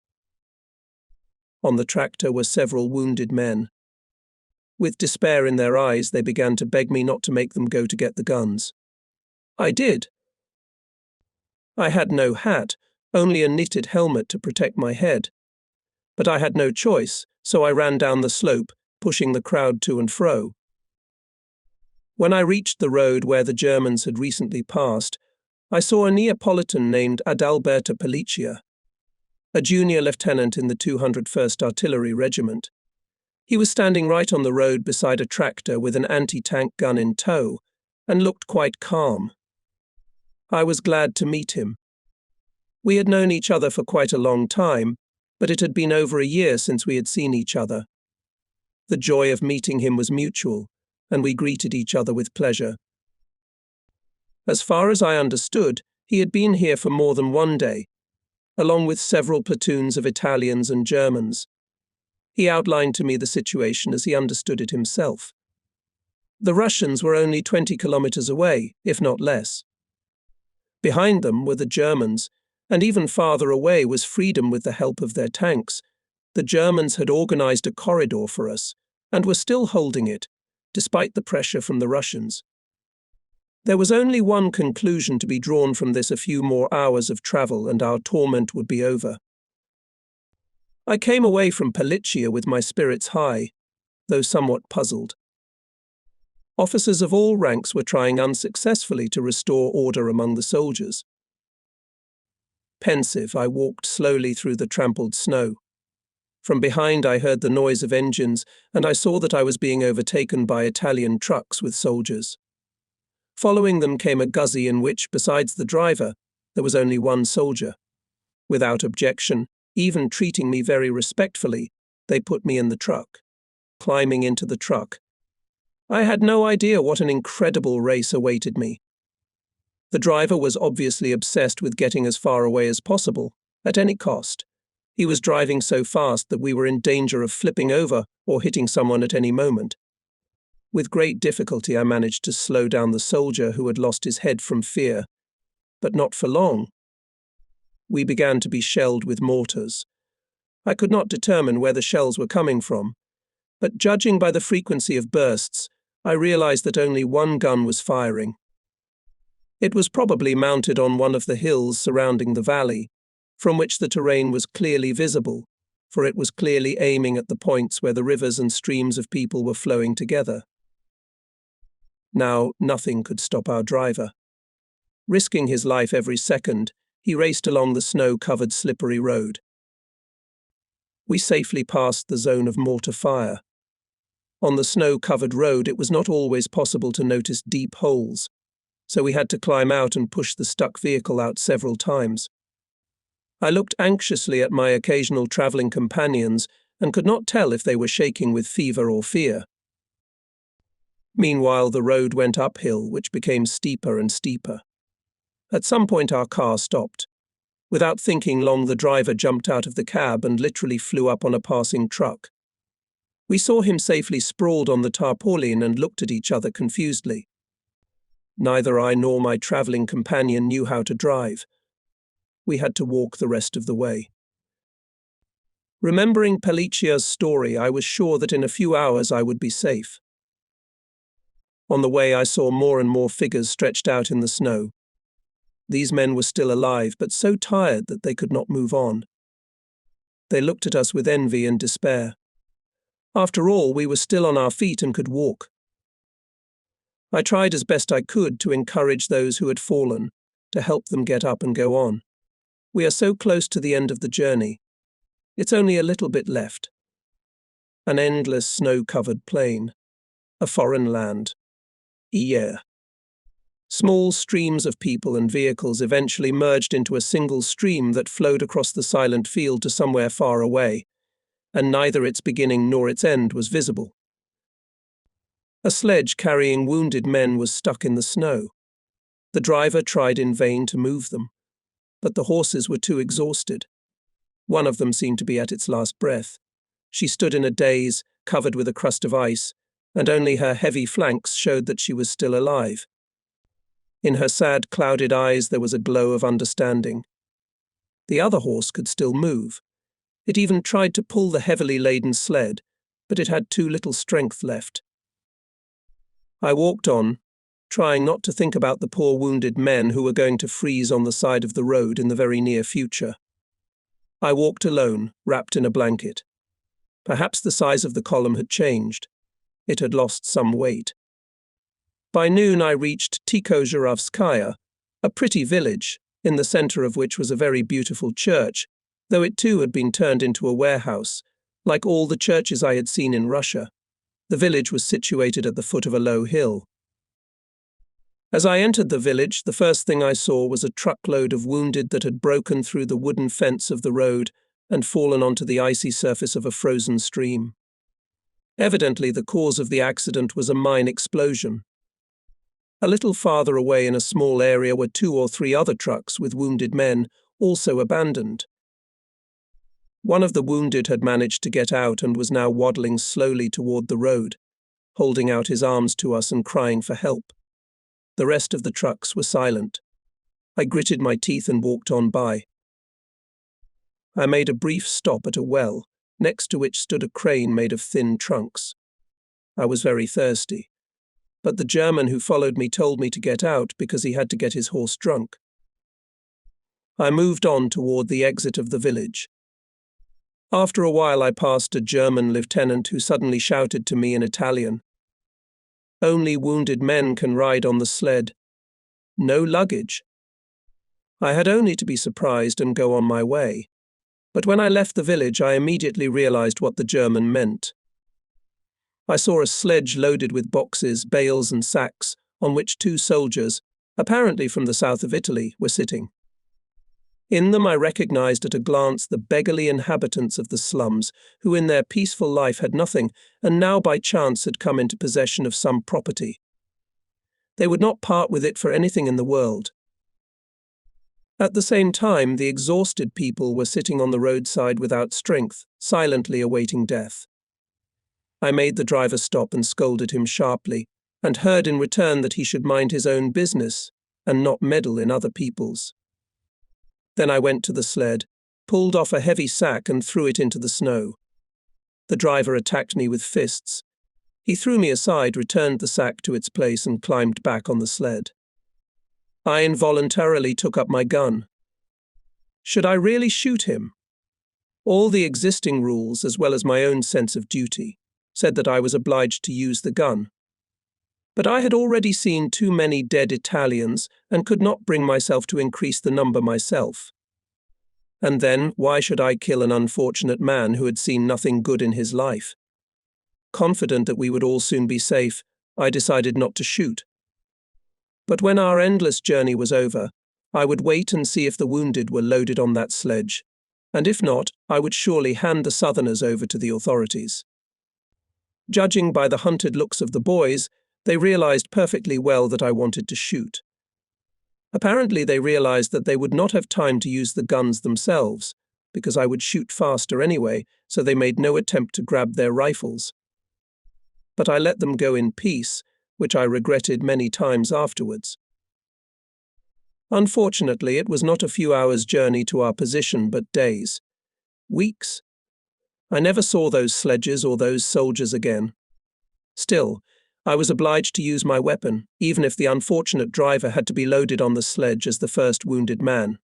On the tractor were several wounded men. With despair in their eyes, they began to beg me not to make them go to get the guns. I did. I had no hat, only a knitted helmet to protect my head. But I had no choice, so I ran down the slope, pushing the crowd to and fro. When I reached the road where the Germans had recently passed, I saw a Neapolitan named Adalberto Pelliccia, a junior lieutenant in the 201st Artillery Regiment. He was standing right on the road beside a tractor with an anti-tank gun in tow, and looked quite calm. I was glad to meet him. We had known each other for quite a long time, but it had been over a year since we had seen each other. The joy of meeting him was mutual, and we greeted each other with pleasure. As far as I understood, he had been here for more than one day, along with several platoons of Italians and Germans. He outlined to me the situation as he understood it himself. The Russians were only 20 kilometers away, if not less. Behind them were the Germans, and even farther away was freedom with the help of their tanks. The Germans had organized a corridor for us, and were still holding it, despite the pressure from the Russians. There was only one conclusion to be drawn from this: a few more hours of travel and our torment would be over. I came away from Pelliccia with my spirits high, though somewhat puzzled. Officers of all ranks were trying unsuccessfully to restore order among the soldiers. Pensive, I walked slowly through the trampled snow. From behind I heard the noise of engines, and I saw that I was being overtaken by Italian trucks with soldiers. Following them came a guzzi in which, besides the driver, there was only one soldier. Without objection, even treating me very respectfully, they put me in the truck. Climbing into the truck, I had no idea what an incredible race awaited me. The driver was obviously obsessed with getting as far away as possible, at any cost. He was driving so fast that we were in danger of flipping over or hitting someone at any moment. With great difficulty I managed to slow down the soldier who had lost his head from fear, but not for long. We began to be shelled with mortars. I could not determine where the shells were coming from, but judging by the frequency of bursts, I realized that only one gun was firing. It was probably mounted on one of the hills surrounding the valley, from which the terrain was clearly visible, for it was clearly aiming at the points where the rivers and streams of people were flowing together. Now, nothing could stop our driver. Risking his life every second, he raced along the snow-covered slippery road. We safely passed the zone of mortar fire. On the snow-covered road, it was not always possible to notice deep holes, so we had to climb out and push the stuck vehicle out several times. I looked anxiously at my occasional travelling companions and could not tell if they were shaking with fever or fear. Meanwhile, the road went uphill, which became steeper and steeper. At some point our car stopped. Without thinking long, the driver jumped out of the cab and literally flew up on a passing truck. We saw him safely sprawled on the tarpaulin and looked at each other confusedly. Neither I nor my travelling companion knew how to drive. We had to walk the rest of the way. Remembering Pelliccia's story, I was sure that in a few hours I would be safe. On the way I saw more and more figures stretched out in the snow. These men were still alive, but so tired that they could not move on. They looked at us with envy and despair. After all, we were still on our feet and could walk. I tried as best I could to encourage those who had fallen, to help them get up and go on. We are so close to the end of the journey. It's only a little bit left. An endless snow-covered plain. A foreign land. Yeah. Small streams of people and vehicles eventually merged into a single stream that flowed across the silent field to somewhere far away, and neither its beginning nor its end was visible. A sledge carrying wounded men was stuck in the snow. The driver tried in vain to move them, but the horses were too exhausted. One of them seemed to be at its last breath. She stood in a daze, covered with a crust of ice, and only her heavy flanks showed that she was still alive. In her sad, clouded eyes there was a glow of understanding. The other horse could still move. It even tried to pull the heavily laden sled, but it had too little strength left. I walked on, trying not to think about the poor wounded men who were going to freeze on the side of the road in the very near future. I walked alone, wrapped in a blanket. Perhaps the size of the column had changed. It had lost some weight. By noon I reached Tikhozerovskaya, a pretty village, in the centre of which was a very beautiful church, though it too had been turned into a warehouse, like all the churches I had seen in Russia. The village was situated at the foot of a low hill. As I entered the village, the first thing I saw was a truckload of wounded that had broken through the wooden fence of the road and fallen onto the icy surface of a frozen stream. Evidently, the cause of the accident was a mine explosion. A little farther away in a small area were 2 or 3 other trucks with wounded men, also abandoned. One of the wounded had managed to get out and was now waddling slowly toward the road, holding out his arms to us and crying for help. The rest of the trucks were silent. I gritted my teeth and walked on by. I made a brief stop at a well, next to which stood a crane made of thin trunks. I was very thirsty, but the German who followed me told me to get out because he had to get his horse drunk. I moved on toward the exit of the village. After a while I passed a German lieutenant who suddenly shouted to me in Italian, "Only wounded men can ride on the sled. No luggage." I had only to be surprised and go on my way. But when I left the village, I immediately realized what the German meant. I saw a sledge loaded with boxes, bales and sacks, on which 2 soldiers, apparently from the south of Italy, were sitting. In them I recognized at a glance the beggarly inhabitants of the slums, who in their peaceful life had nothing, and now by chance had come into possession of some property. They would not part with it for anything in the world. At the same time, the exhausted people were sitting on the roadside without strength, silently awaiting death. I made the driver stop and scolded him sharply, and heard in return that he should mind his own business and not meddle in other people's. Then I went to the sled, pulled off a heavy sack and threw it into the snow. The driver attacked me with fists. He threw me aside, returned the sack to its place and climbed back on the sled. I involuntarily took up my gun. Should I really shoot him? All the existing rules, as well as my own sense of duty, said that I was obliged to use the gun. But I had already seen too many dead Italians and could not bring myself to increase the number myself. And then, why should I kill an unfortunate man who had seen nothing good in his life? Confident that we would all soon be safe, I decided not to shoot. But when our endless journey was over, I would wait and see if the wounded were loaded on that sledge, and if not, I would surely hand the Southerners over to the authorities. Judging by the hunted looks of the boys, they realized perfectly well that I wanted to shoot. Apparently they realized that they would not have time to use the guns themselves, because I would shoot faster anyway, so they made no attempt to grab their rifles. But I let them go in peace, which I regretted many times afterwards. Unfortunately, it was not a few hours' journey to our position, but days, weeks. I never saw those sledges or those soldiers again. Still, I was obliged to use my weapon, even if the unfortunate driver had to be loaded on the sledge as the first wounded man.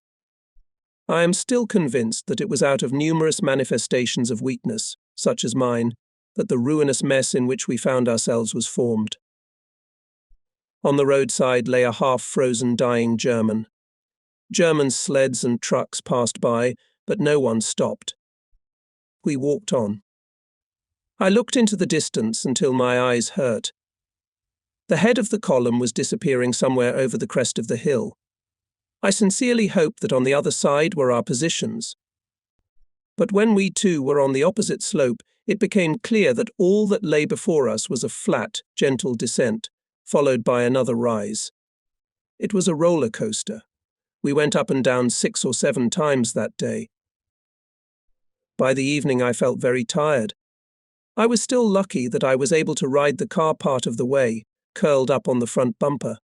I am still convinced that it was out of numerous manifestations of weakness, such as mine, that the ruinous mess in which we found ourselves was formed. On the roadside lay a half-frozen dying German. German sleds and trucks passed by, but no one stopped. We walked on. I looked into the distance until my eyes hurt. The head of the column was disappearing somewhere over the crest of the hill. I sincerely hoped that on the other side were our positions. But when we too were on the opposite slope, it became clear that all that lay before us was a flat, gentle descent, followed by another rise. It was a roller coaster. We went up and down 6 or 7 times that day. By the evening I felt very tired. I was still lucky that I was able to ride the car part of the way, curled up on the front bumper.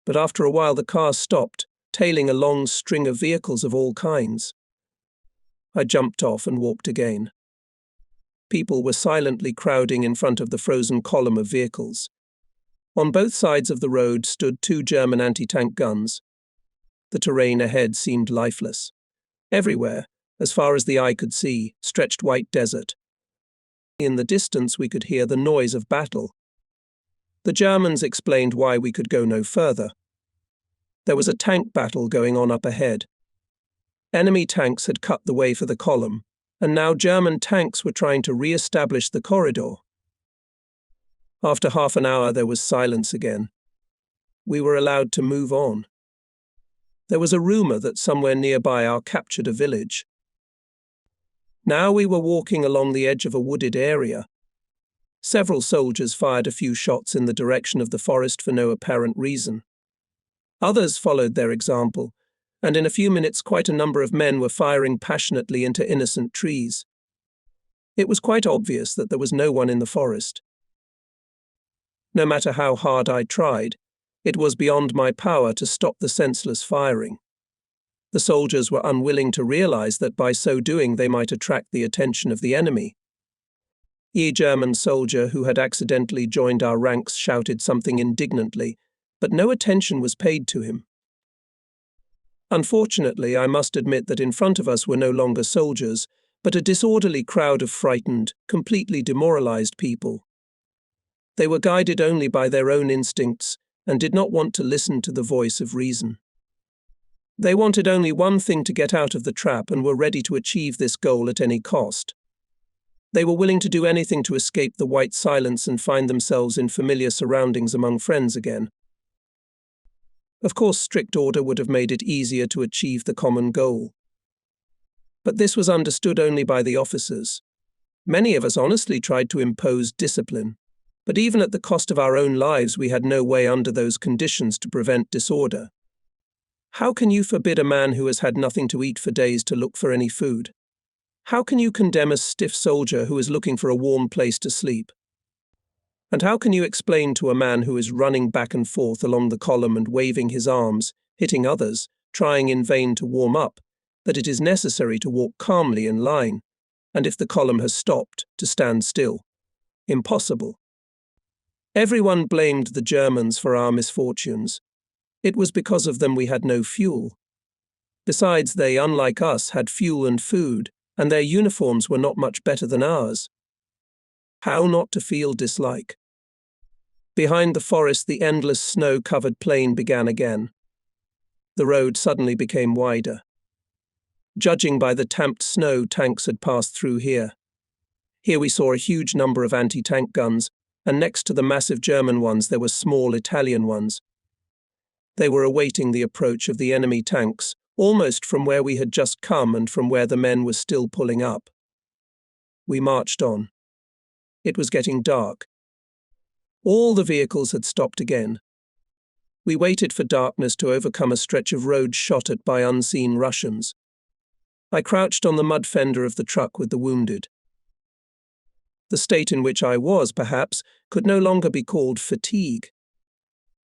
But after a while the car stopped, tailing a long string of vehicles of all kinds. I jumped off and walked again. People were silently crowding in front of the frozen column of vehicles. On both sides of the road stood 2 German anti-tank guns. The terrain ahead seemed lifeless. Everywhere, as far as the eye could see, stretched white desert. In the distance we could hear the noise of battle. The Germans explained why we could go no further. There was a tank battle going on up ahead. Enemy tanks had cut the way for the column, and now German tanks were trying to re-establish the corridor. After half an hour there was silence again. We were allowed to move on. There was a rumor that somewhere nearby our captured a village. Now we were walking along the edge of a wooded area. Several soldiers fired a few shots in the direction of the forest for no apparent reason. Others followed their example, and in a few minutes quite a number of men were firing passionately into innocent trees. It was quite obvious that there was no one in the forest. No matter how hard I tried, it was beyond my power to stop the senseless firing. The soldiers were unwilling to realize that by so doing they might attract the attention of the enemy. A German soldier who had accidentally joined our ranks shouted something indignantly, but no attention was paid to him. Unfortunately, I must admit that in front of us were no longer soldiers, but a disorderly crowd of frightened, completely demoralized people. They were guided only by their own instincts and did not want to listen to the voice of reason. They wanted only one thing to get out of the trap and were ready to achieve this goal at any cost. They were willing to do anything to escape the white silence and find themselves in familiar surroundings among friends again. Of course, strict order would have made it easier to achieve the common goal. But this was understood only by the officers. Many of us honestly tried to impose discipline, but even at the cost of our own lives, we had no way under those conditions to prevent disorder. How can you forbid a man who has had nothing to eat for days to look for any food? How can you condemn a stiff soldier who is looking for a warm place to sleep? And how can you explain to a man who is running back and forth along the column and waving his arms, hitting others, trying in vain to warm up, that it is necessary to walk calmly in line, and if the column has stopped, to stand still? Impossible. Everyone blamed the Germans for our misfortunes. It was because of them we had no fuel. Besides, they, unlike us, had fuel and food, and their uniforms were not much better than ours. How not to feel dislike? Behind the forest, the endless snow-covered plain began again. The road suddenly became wider. Judging by the tamped snow, tanks had passed through here. Here we saw a huge number of anti-tank guns, and next to the massive German ones there were small Italian ones. They were awaiting the approach of the enemy tanks, almost from where we had just come and from where the men were still pulling up. We marched on. It was getting dark. All the vehicles had stopped again. We waited for darkness to overcome a stretch of road shot at by unseen Russians. I crouched on the mud fender of the truck with the wounded. The state in which I was, perhaps, could no longer be called fatigue.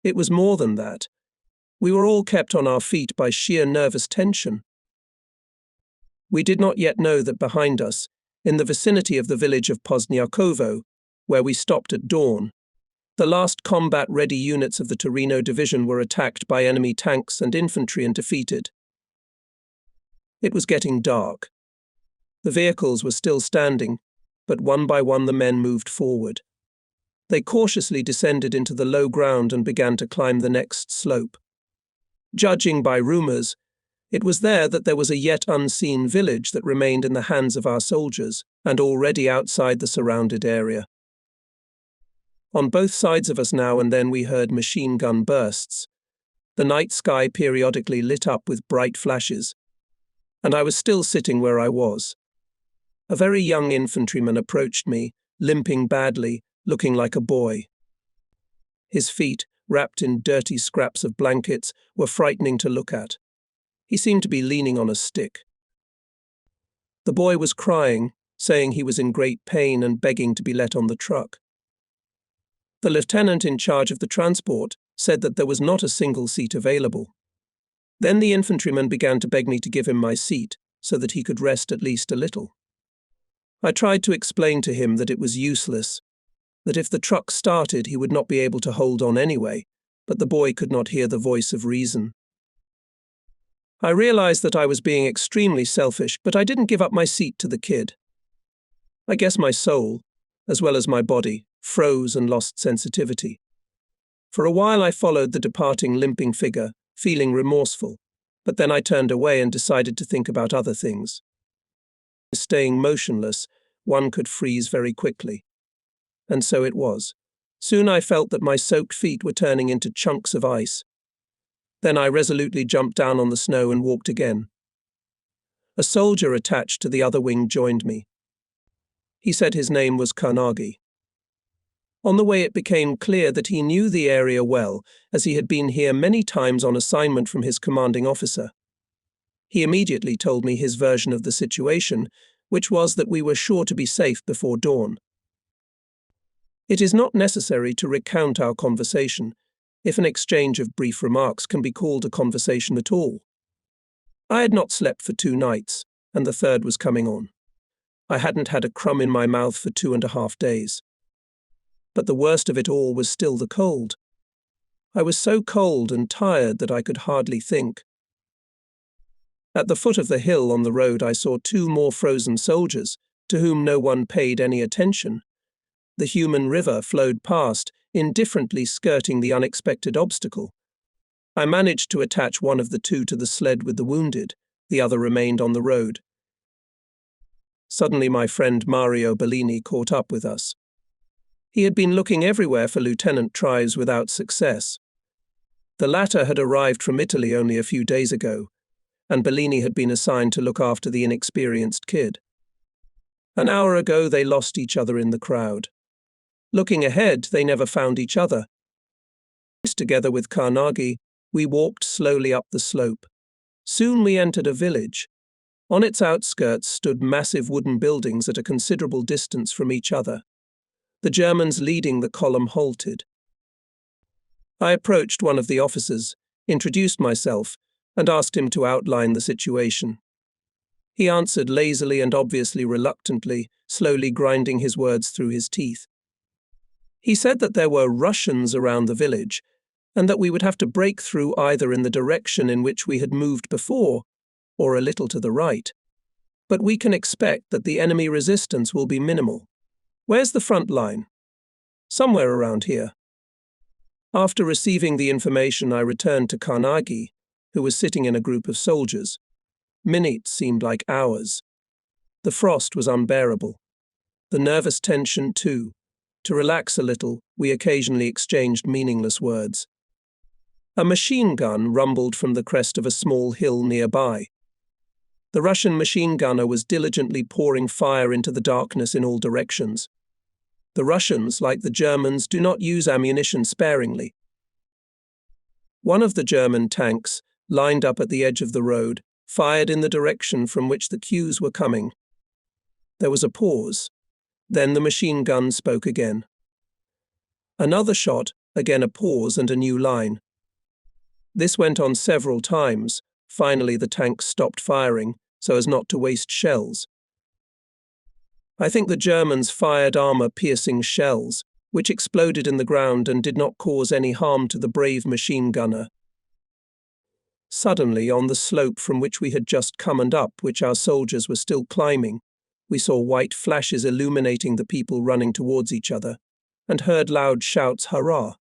It was more than that. We were all kept on our feet by sheer nervous tension. We did not yet know that behind us, in the vicinity of the village of Pozniakovo, where we stopped at dawn, the last combat-ready units of the Torino division were attacked by enemy tanks and infantry and defeated. It was getting dark. The vehicles were still standing, but one by one the men moved forward. They cautiously descended into the low ground and began to climb the next slope. Judging by rumors, it was there that there was a yet unseen village that remained in the hands of our soldiers and already outside the surrounded area. On both sides of us now and then we heard machine gun bursts. The night sky periodically lit up with bright flashes, and I was still sitting where I was. A very young infantryman approached me, limping badly, looking like a boy. His feet, wrapped in dirty scraps of blankets, were frightening to look at. He seemed to be leaning on a stick. The boy was crying, saying he was in great pain and begging to be let on the truck. The lieutenant in charge of the transport said that there was not a single seat available. Then the infantryman began to beg me to give him my seat so that he could rest at least a little. I tried to explain to him that it was useless, that if the truck started he would not be able to hold on anyway, but the boy could not hear the voice of reason. I realized that I was being extremely selfish, but I didn't give up my seat to the kid. I guess my soul, as well as my body, froze and lost sensitivity. For a while I followed the departing limping figure, feeling remorseful, but then I turned away and decided to think about other things. Staying motionless, one could freeze very quickly. And so it was. Soon I felt that my soaked feet were turning into chunks of ice. Then I resolutely jumped down on the snow and walked again. A soldier attached to the other wing joined me. He said his name was Karnagi. On the way it became clear that he knew the area well, as he had been here many times on assignment from his commanding officer. He immediately told me his version of the situation, which was that we were sure to be safe before dawn. It is not necessary to recount our conversation, if an exchange of brief remarks can be called a conversation at all. I had not slept for 2 nights, and the third was coming on. I hadn't had a crumb in my mouth for 2.5 days. But the worst of it all was still the cold. I was so cold and tired that I could hardly think. At the foot of the hill on the road I saw 2 more frozen soldiers, to whom no one paid any attention. The human river flowed past, indifferently skirting the unexpected obstacle. I managed to attach one of the two to the sled with the wounded. The other remained on the road. Suddenly my friend Mario Bellini caught up with us. He had been looking everywhere for Lieutenant Trives without success. The latter had arrived from Italy only a few days ago, and Bellini had been assigned to look after the inexperienced kid. An hour ago they lost each other in the crowd. Looking ahead, they never found each other. Together with Carnegie, we walked slowly up the slope. Soon we entered a village. On its outskirts stood massive wooden buildings at a considerable distance from each other. The Germans leading the column halted. I approached one of the officers, introduced myself, and asked him to outline the situation. He answered lazily and obviously reluctantly, slowly grinding his words through his teeth. He said that there were Russians around the village, and that we would have to break through either in the direction in which we had moved before, or a little to the right. But we can expect that the enemy resistance will be minimal. Where's the front line? Somewhere around here. After receiving the information, I returned to Carnegie, who was sitting in a group of soldiers. Minutes seemed like hours. The frost was unbearable. The nervous tension, too. To relax a little, we occasionally exchanged meaningless words. A machine gun rumbled from the crest of a small hill nearby. The Russian machine gunner was diligently pouring fire into the darkness in all directions. The Russians, like the Germans, do not use ammunition sparingly. One of the German tanks, lined up at the edge of the road, fired in the direction from which the cues were coming. There was a pause. Then the machine gun spoke again. Another shot, again a pause and a new line. This went on several times. Finally, the tank stopped firing, so as not to waste shells. I think the Germans fired armor-piercing shells, which exploded in the ground and did not cause any harm to the brave machine gunner. Suddenly, on the slope from which we had just come and up, which our soldiers were still climbing, we saw white flashes illuminating the people running towards each other, and heard loud shouts, "Hurrah!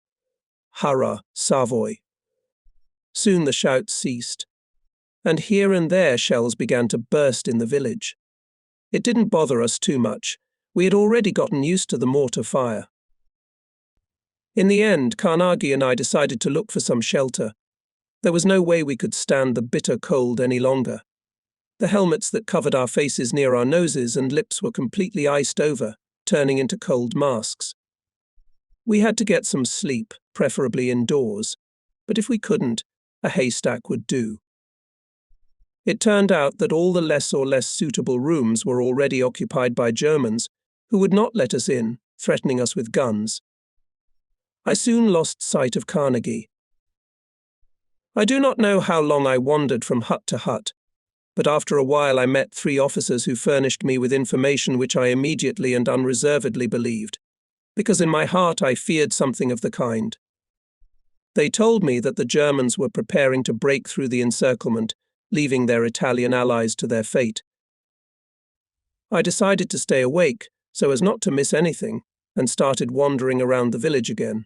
Hurrah, Savoy!" Soon the shouts ceased, and here and there shells began to burst in the village. It didn't bother us too much. We had already gotten used to the mortar fire. In the end, Carnegie and I decided to look for some shelter. There was no way we could stand the bitter cold any longer. The helmets that covered our faces near our noses and lips were completely iced over, turning into cold masks. We had to get some sleep, preferably indoors, but if we couldn't, a haystack would do. It turned out that all the less or less suitable rooms were already occupied by Germans, who would not let us in, threatening us with guns. I soon lost sight of Carnegie. I do not know how long I wandered from hut to hut, but after a while I met 3 officers who furnished me with information which I immediately and unreservedly believed, because in my heart I feared something of the kind. They told me that the Germans were preparing to break through the encirclement, leaving their Italian allies to their fate. I decided to stay awake so as not to miss anything, and started wandering around the village again.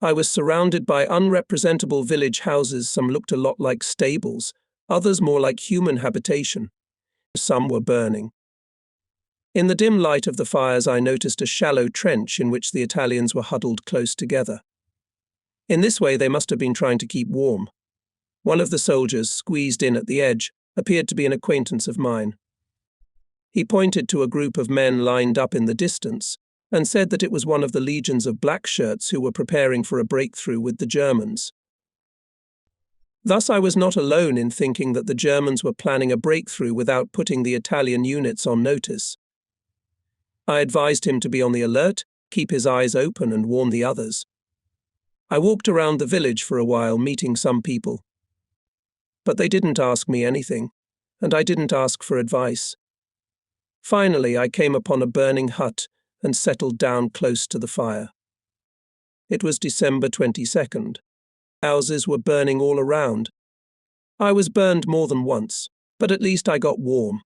I was surrounded by unrepresentable village houses. Some looked a lot like stables, others more like human habitation. Some were burning. In the dim light of the fires, I noticed a shallow trench in which the Italians were huddled close together. In this way, they must have been trying to keep warm. One of the soldiers, squeezed in at the edge, appeared to be an acquaintance of mine. He pointed to a group of men lined up in the distance and said that it was one of the legions of black shirts who were preparing for a breakthrough with the Germans. Thus I was not alone in thinking that the Germans were planning a breakthrough without putting the Italian units on notice. I advised him to be on the alert, keep his eyes open, and warn the others. I walked around the village for a while, meeting some people. But they didn't ask me anything, and I didn't ask for advice. Finally, I came upon a burning hut and settled down close to the fire. It was December 22nd. Houses were burning all around. I was burned more than once, but at least I got warm.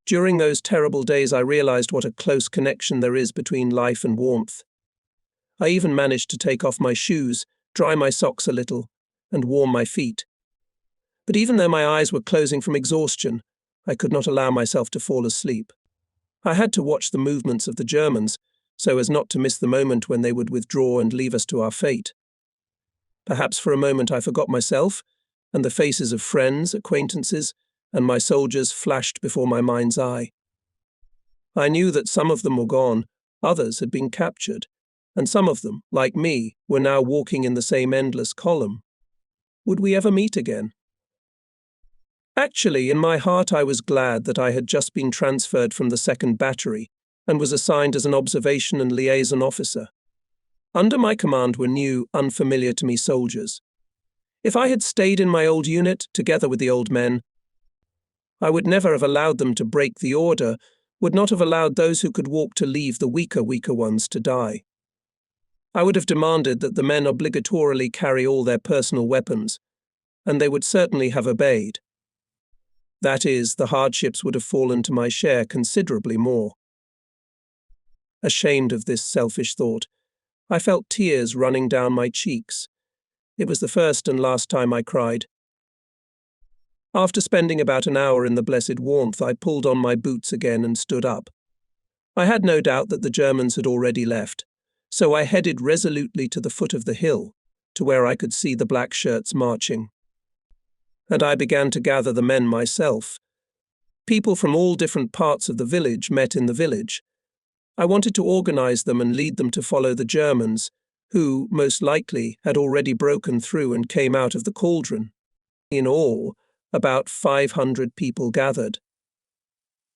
During those terrible days, I realized what a close connection there is between life and warmth. I even managed to take off my shoes, dry my socks a little, and warm my feet. But even though my eyes were closing from exhaustion, I could not allow myself to fall asleep. I had to watch the movements of the Germans, so as not to miss the moment when they would withdraw and leave us to our fate. Perhaps for a moment I forgot myself, and the faces of friends, acquaintances, and my soldiers flashed before my mind's eye. I knew that some of them were gone, others had been captured, and some of them, like me, were now walking in the same endless column. Would we ever meet again? Actually, in my heart I was glad that I had just been transferred from the 2nd Battery and was assigned as an observation and liaison officer. Under my command were new, unfamiliar to me soldiers. If I had stayed in my old unit, together with the old men, I would never have allowed them to break the order, would not have allowed those who could walk to leave the weaker ones to die. I would have demanded that the men obligatorily carry all their personal weapons, and they would certainly have obeyed. That is, the hardships would have fallen to my share considerably more. Ashamed of this selfish thought, I felt tears running down my cheeks. It was the first and last time I cried. After spending about an hour in the blessed warmth, I pulled on my boots again and stood up. I had no doubt that the Germans had already left, so I headed resolutely to the foot of the hill, to where I could see the black shirts marching. And I began to gather the men myself. People from all different parts of the village met in the village. I wanted to organize them and lead them to follow the Germans, who, most likely, had already broken through and came out of the cauldron. In all, about 500 people gathered.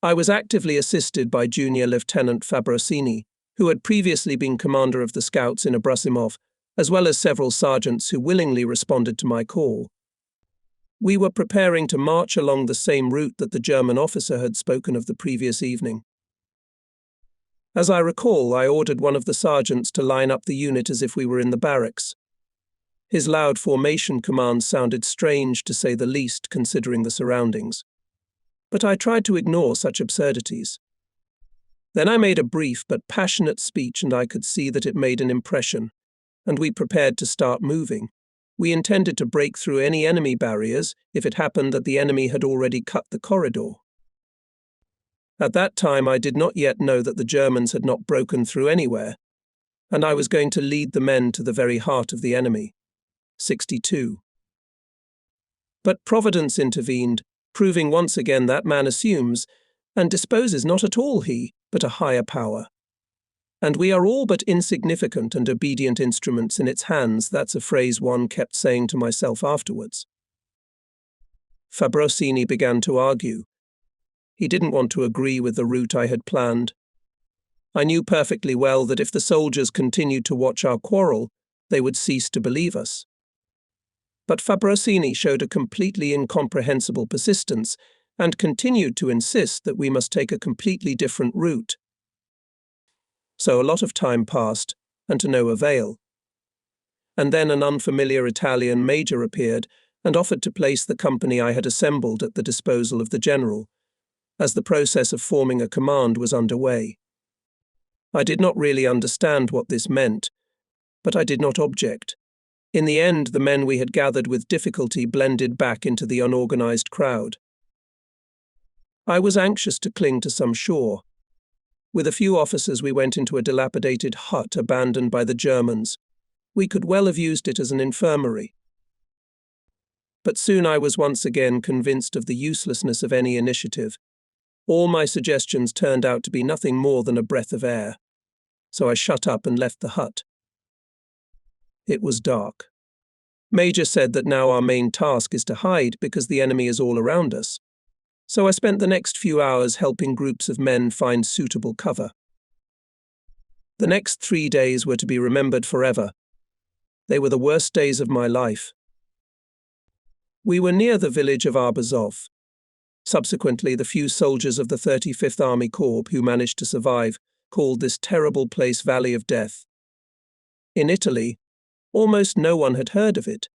I was actively assisted by Junior Lieutenant Fabrosini, who had previously been commander of the Scouts in Abrasimov, as well as several sergeants who willingly responded to my call. We were preparing to march along the same route that the German officer had spoken of the previous evening. As I recall, I ordered one of the sergeants to line up the unit as if we were in the barracks. His loud formation commands sounded strange, to say the least, considering the surroundings. But I tried to ignore such absurdities. Then I made a brief but passionate speech, and I could see that it made an impression, and we prepared to start moving. We intended to break through any enemy barriers if it happened that the enemy had already cut the corridor. At that time I did not yet know that the Germans had not broken through anywhere, and I was going to lead the men to the very heart of the enemy. 62. But Providence intervened, proving once again that man assumes and disposes not at all he, but a higher power. And we are all but insignificant and obedient instruments in its hands. That's a phrase one kept saying to myself afterwards. Fabrosini began to argue. He didn't want to agree with the route I had planned. I knew perfectly well that if the soldiers continued to watch our quarrel, they would cease to believe us. But Fabrosini showed a completely incomprehensible persistence and continued to insist that we must take a completely different route. So a lot of time passed, and to no avail. And then an unfamiliar Italian major appeared and offered to place the company I had assembled at the disposal of the general, as the process of forming a command was underway. I did not really understand what this meant, but I did not object. In the end, the men we had gathered with difficulty blended back into the unorganized crowd. I was anxious to cling to some shore. With a few officers, we went into a dilapidated hut abandoned by the Germans. We could well have used it as an infirmary. But soon I was once again convinced of the uselessness of any initiative. All my suggestions turned out to be nothing more than a breath of air. So I shut up and left the hut. It was dark. Major said that now our main task is to hide because the enemy is all around us. So I spent the next few hours helping groups of men find suitable cover. The next 3 days were to be remembered forever. They were the worst days of my life. We were near the village of Arbazov. Subsequently, the few soldiers of the 35th Army Corps who managed to survive called this terrible place Valley of Death. In Italy, almost no one had heard of it.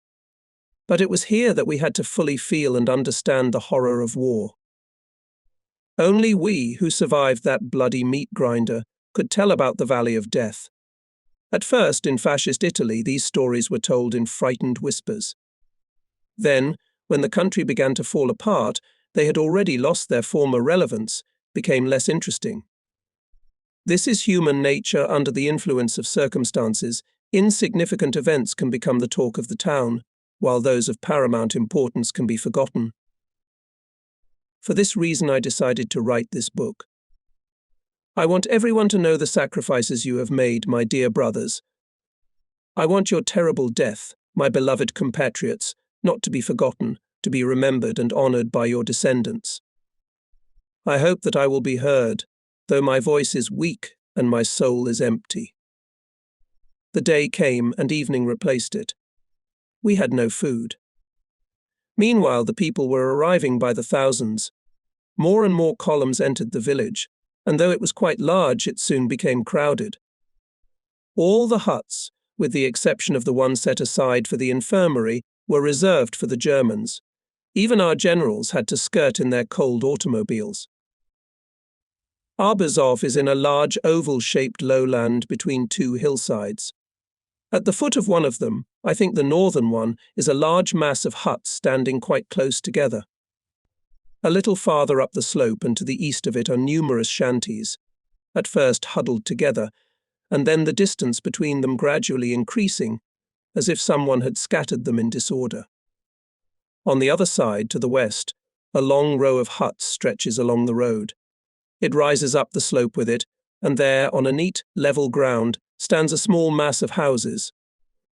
But it was here that we had to fully feel and understand the horror of war. Only we, who survived that bloody meat grinder, could tell about the Valley of Death. At first, in fascist Italy, these stories were told in frightened whispers. Then, when the country began to fall apart, they had already lost their former relevance, became less interesting. This is human nature under the influence of circumstances. Insignificant events can become the talk of the town, while those of paramount importance can be forgotten. For this reason, I decided to write this book. I want everyone to know the sacrifices you have made, my dear brothers. I want your terrible death, my beloved compatriots, not to be forgotten, to be remembered and honored by your descendants. I hope that I will be heard, though my voice is weak and my soul is empty. The day came and evening replaced it. We had no food. Meanwhile, the people were arriving by the thousands. More and more columns entered the village, and though it was quite large, it soon became crowded. All the huts, with the exception of the one set aside for the infirmary, were reserved for the Germans. Even our generals had to skirt in their cold automobiles. Arbuzov is in a large oval-shaped lowland between two hillsides. At the foot of one of them, I think the northern one, is a large mass of huts standing quite close together. A little farther up the slope and to the east of it are numerous shanties, at first huddled together, and then the distance between them gradually increasing, as if someone had scattered them in disorder. On the other side, to the west, a long row of huts stretches along the road. It rises up the slope with it, and there, on a neat, level ground, stands a small mass of houses,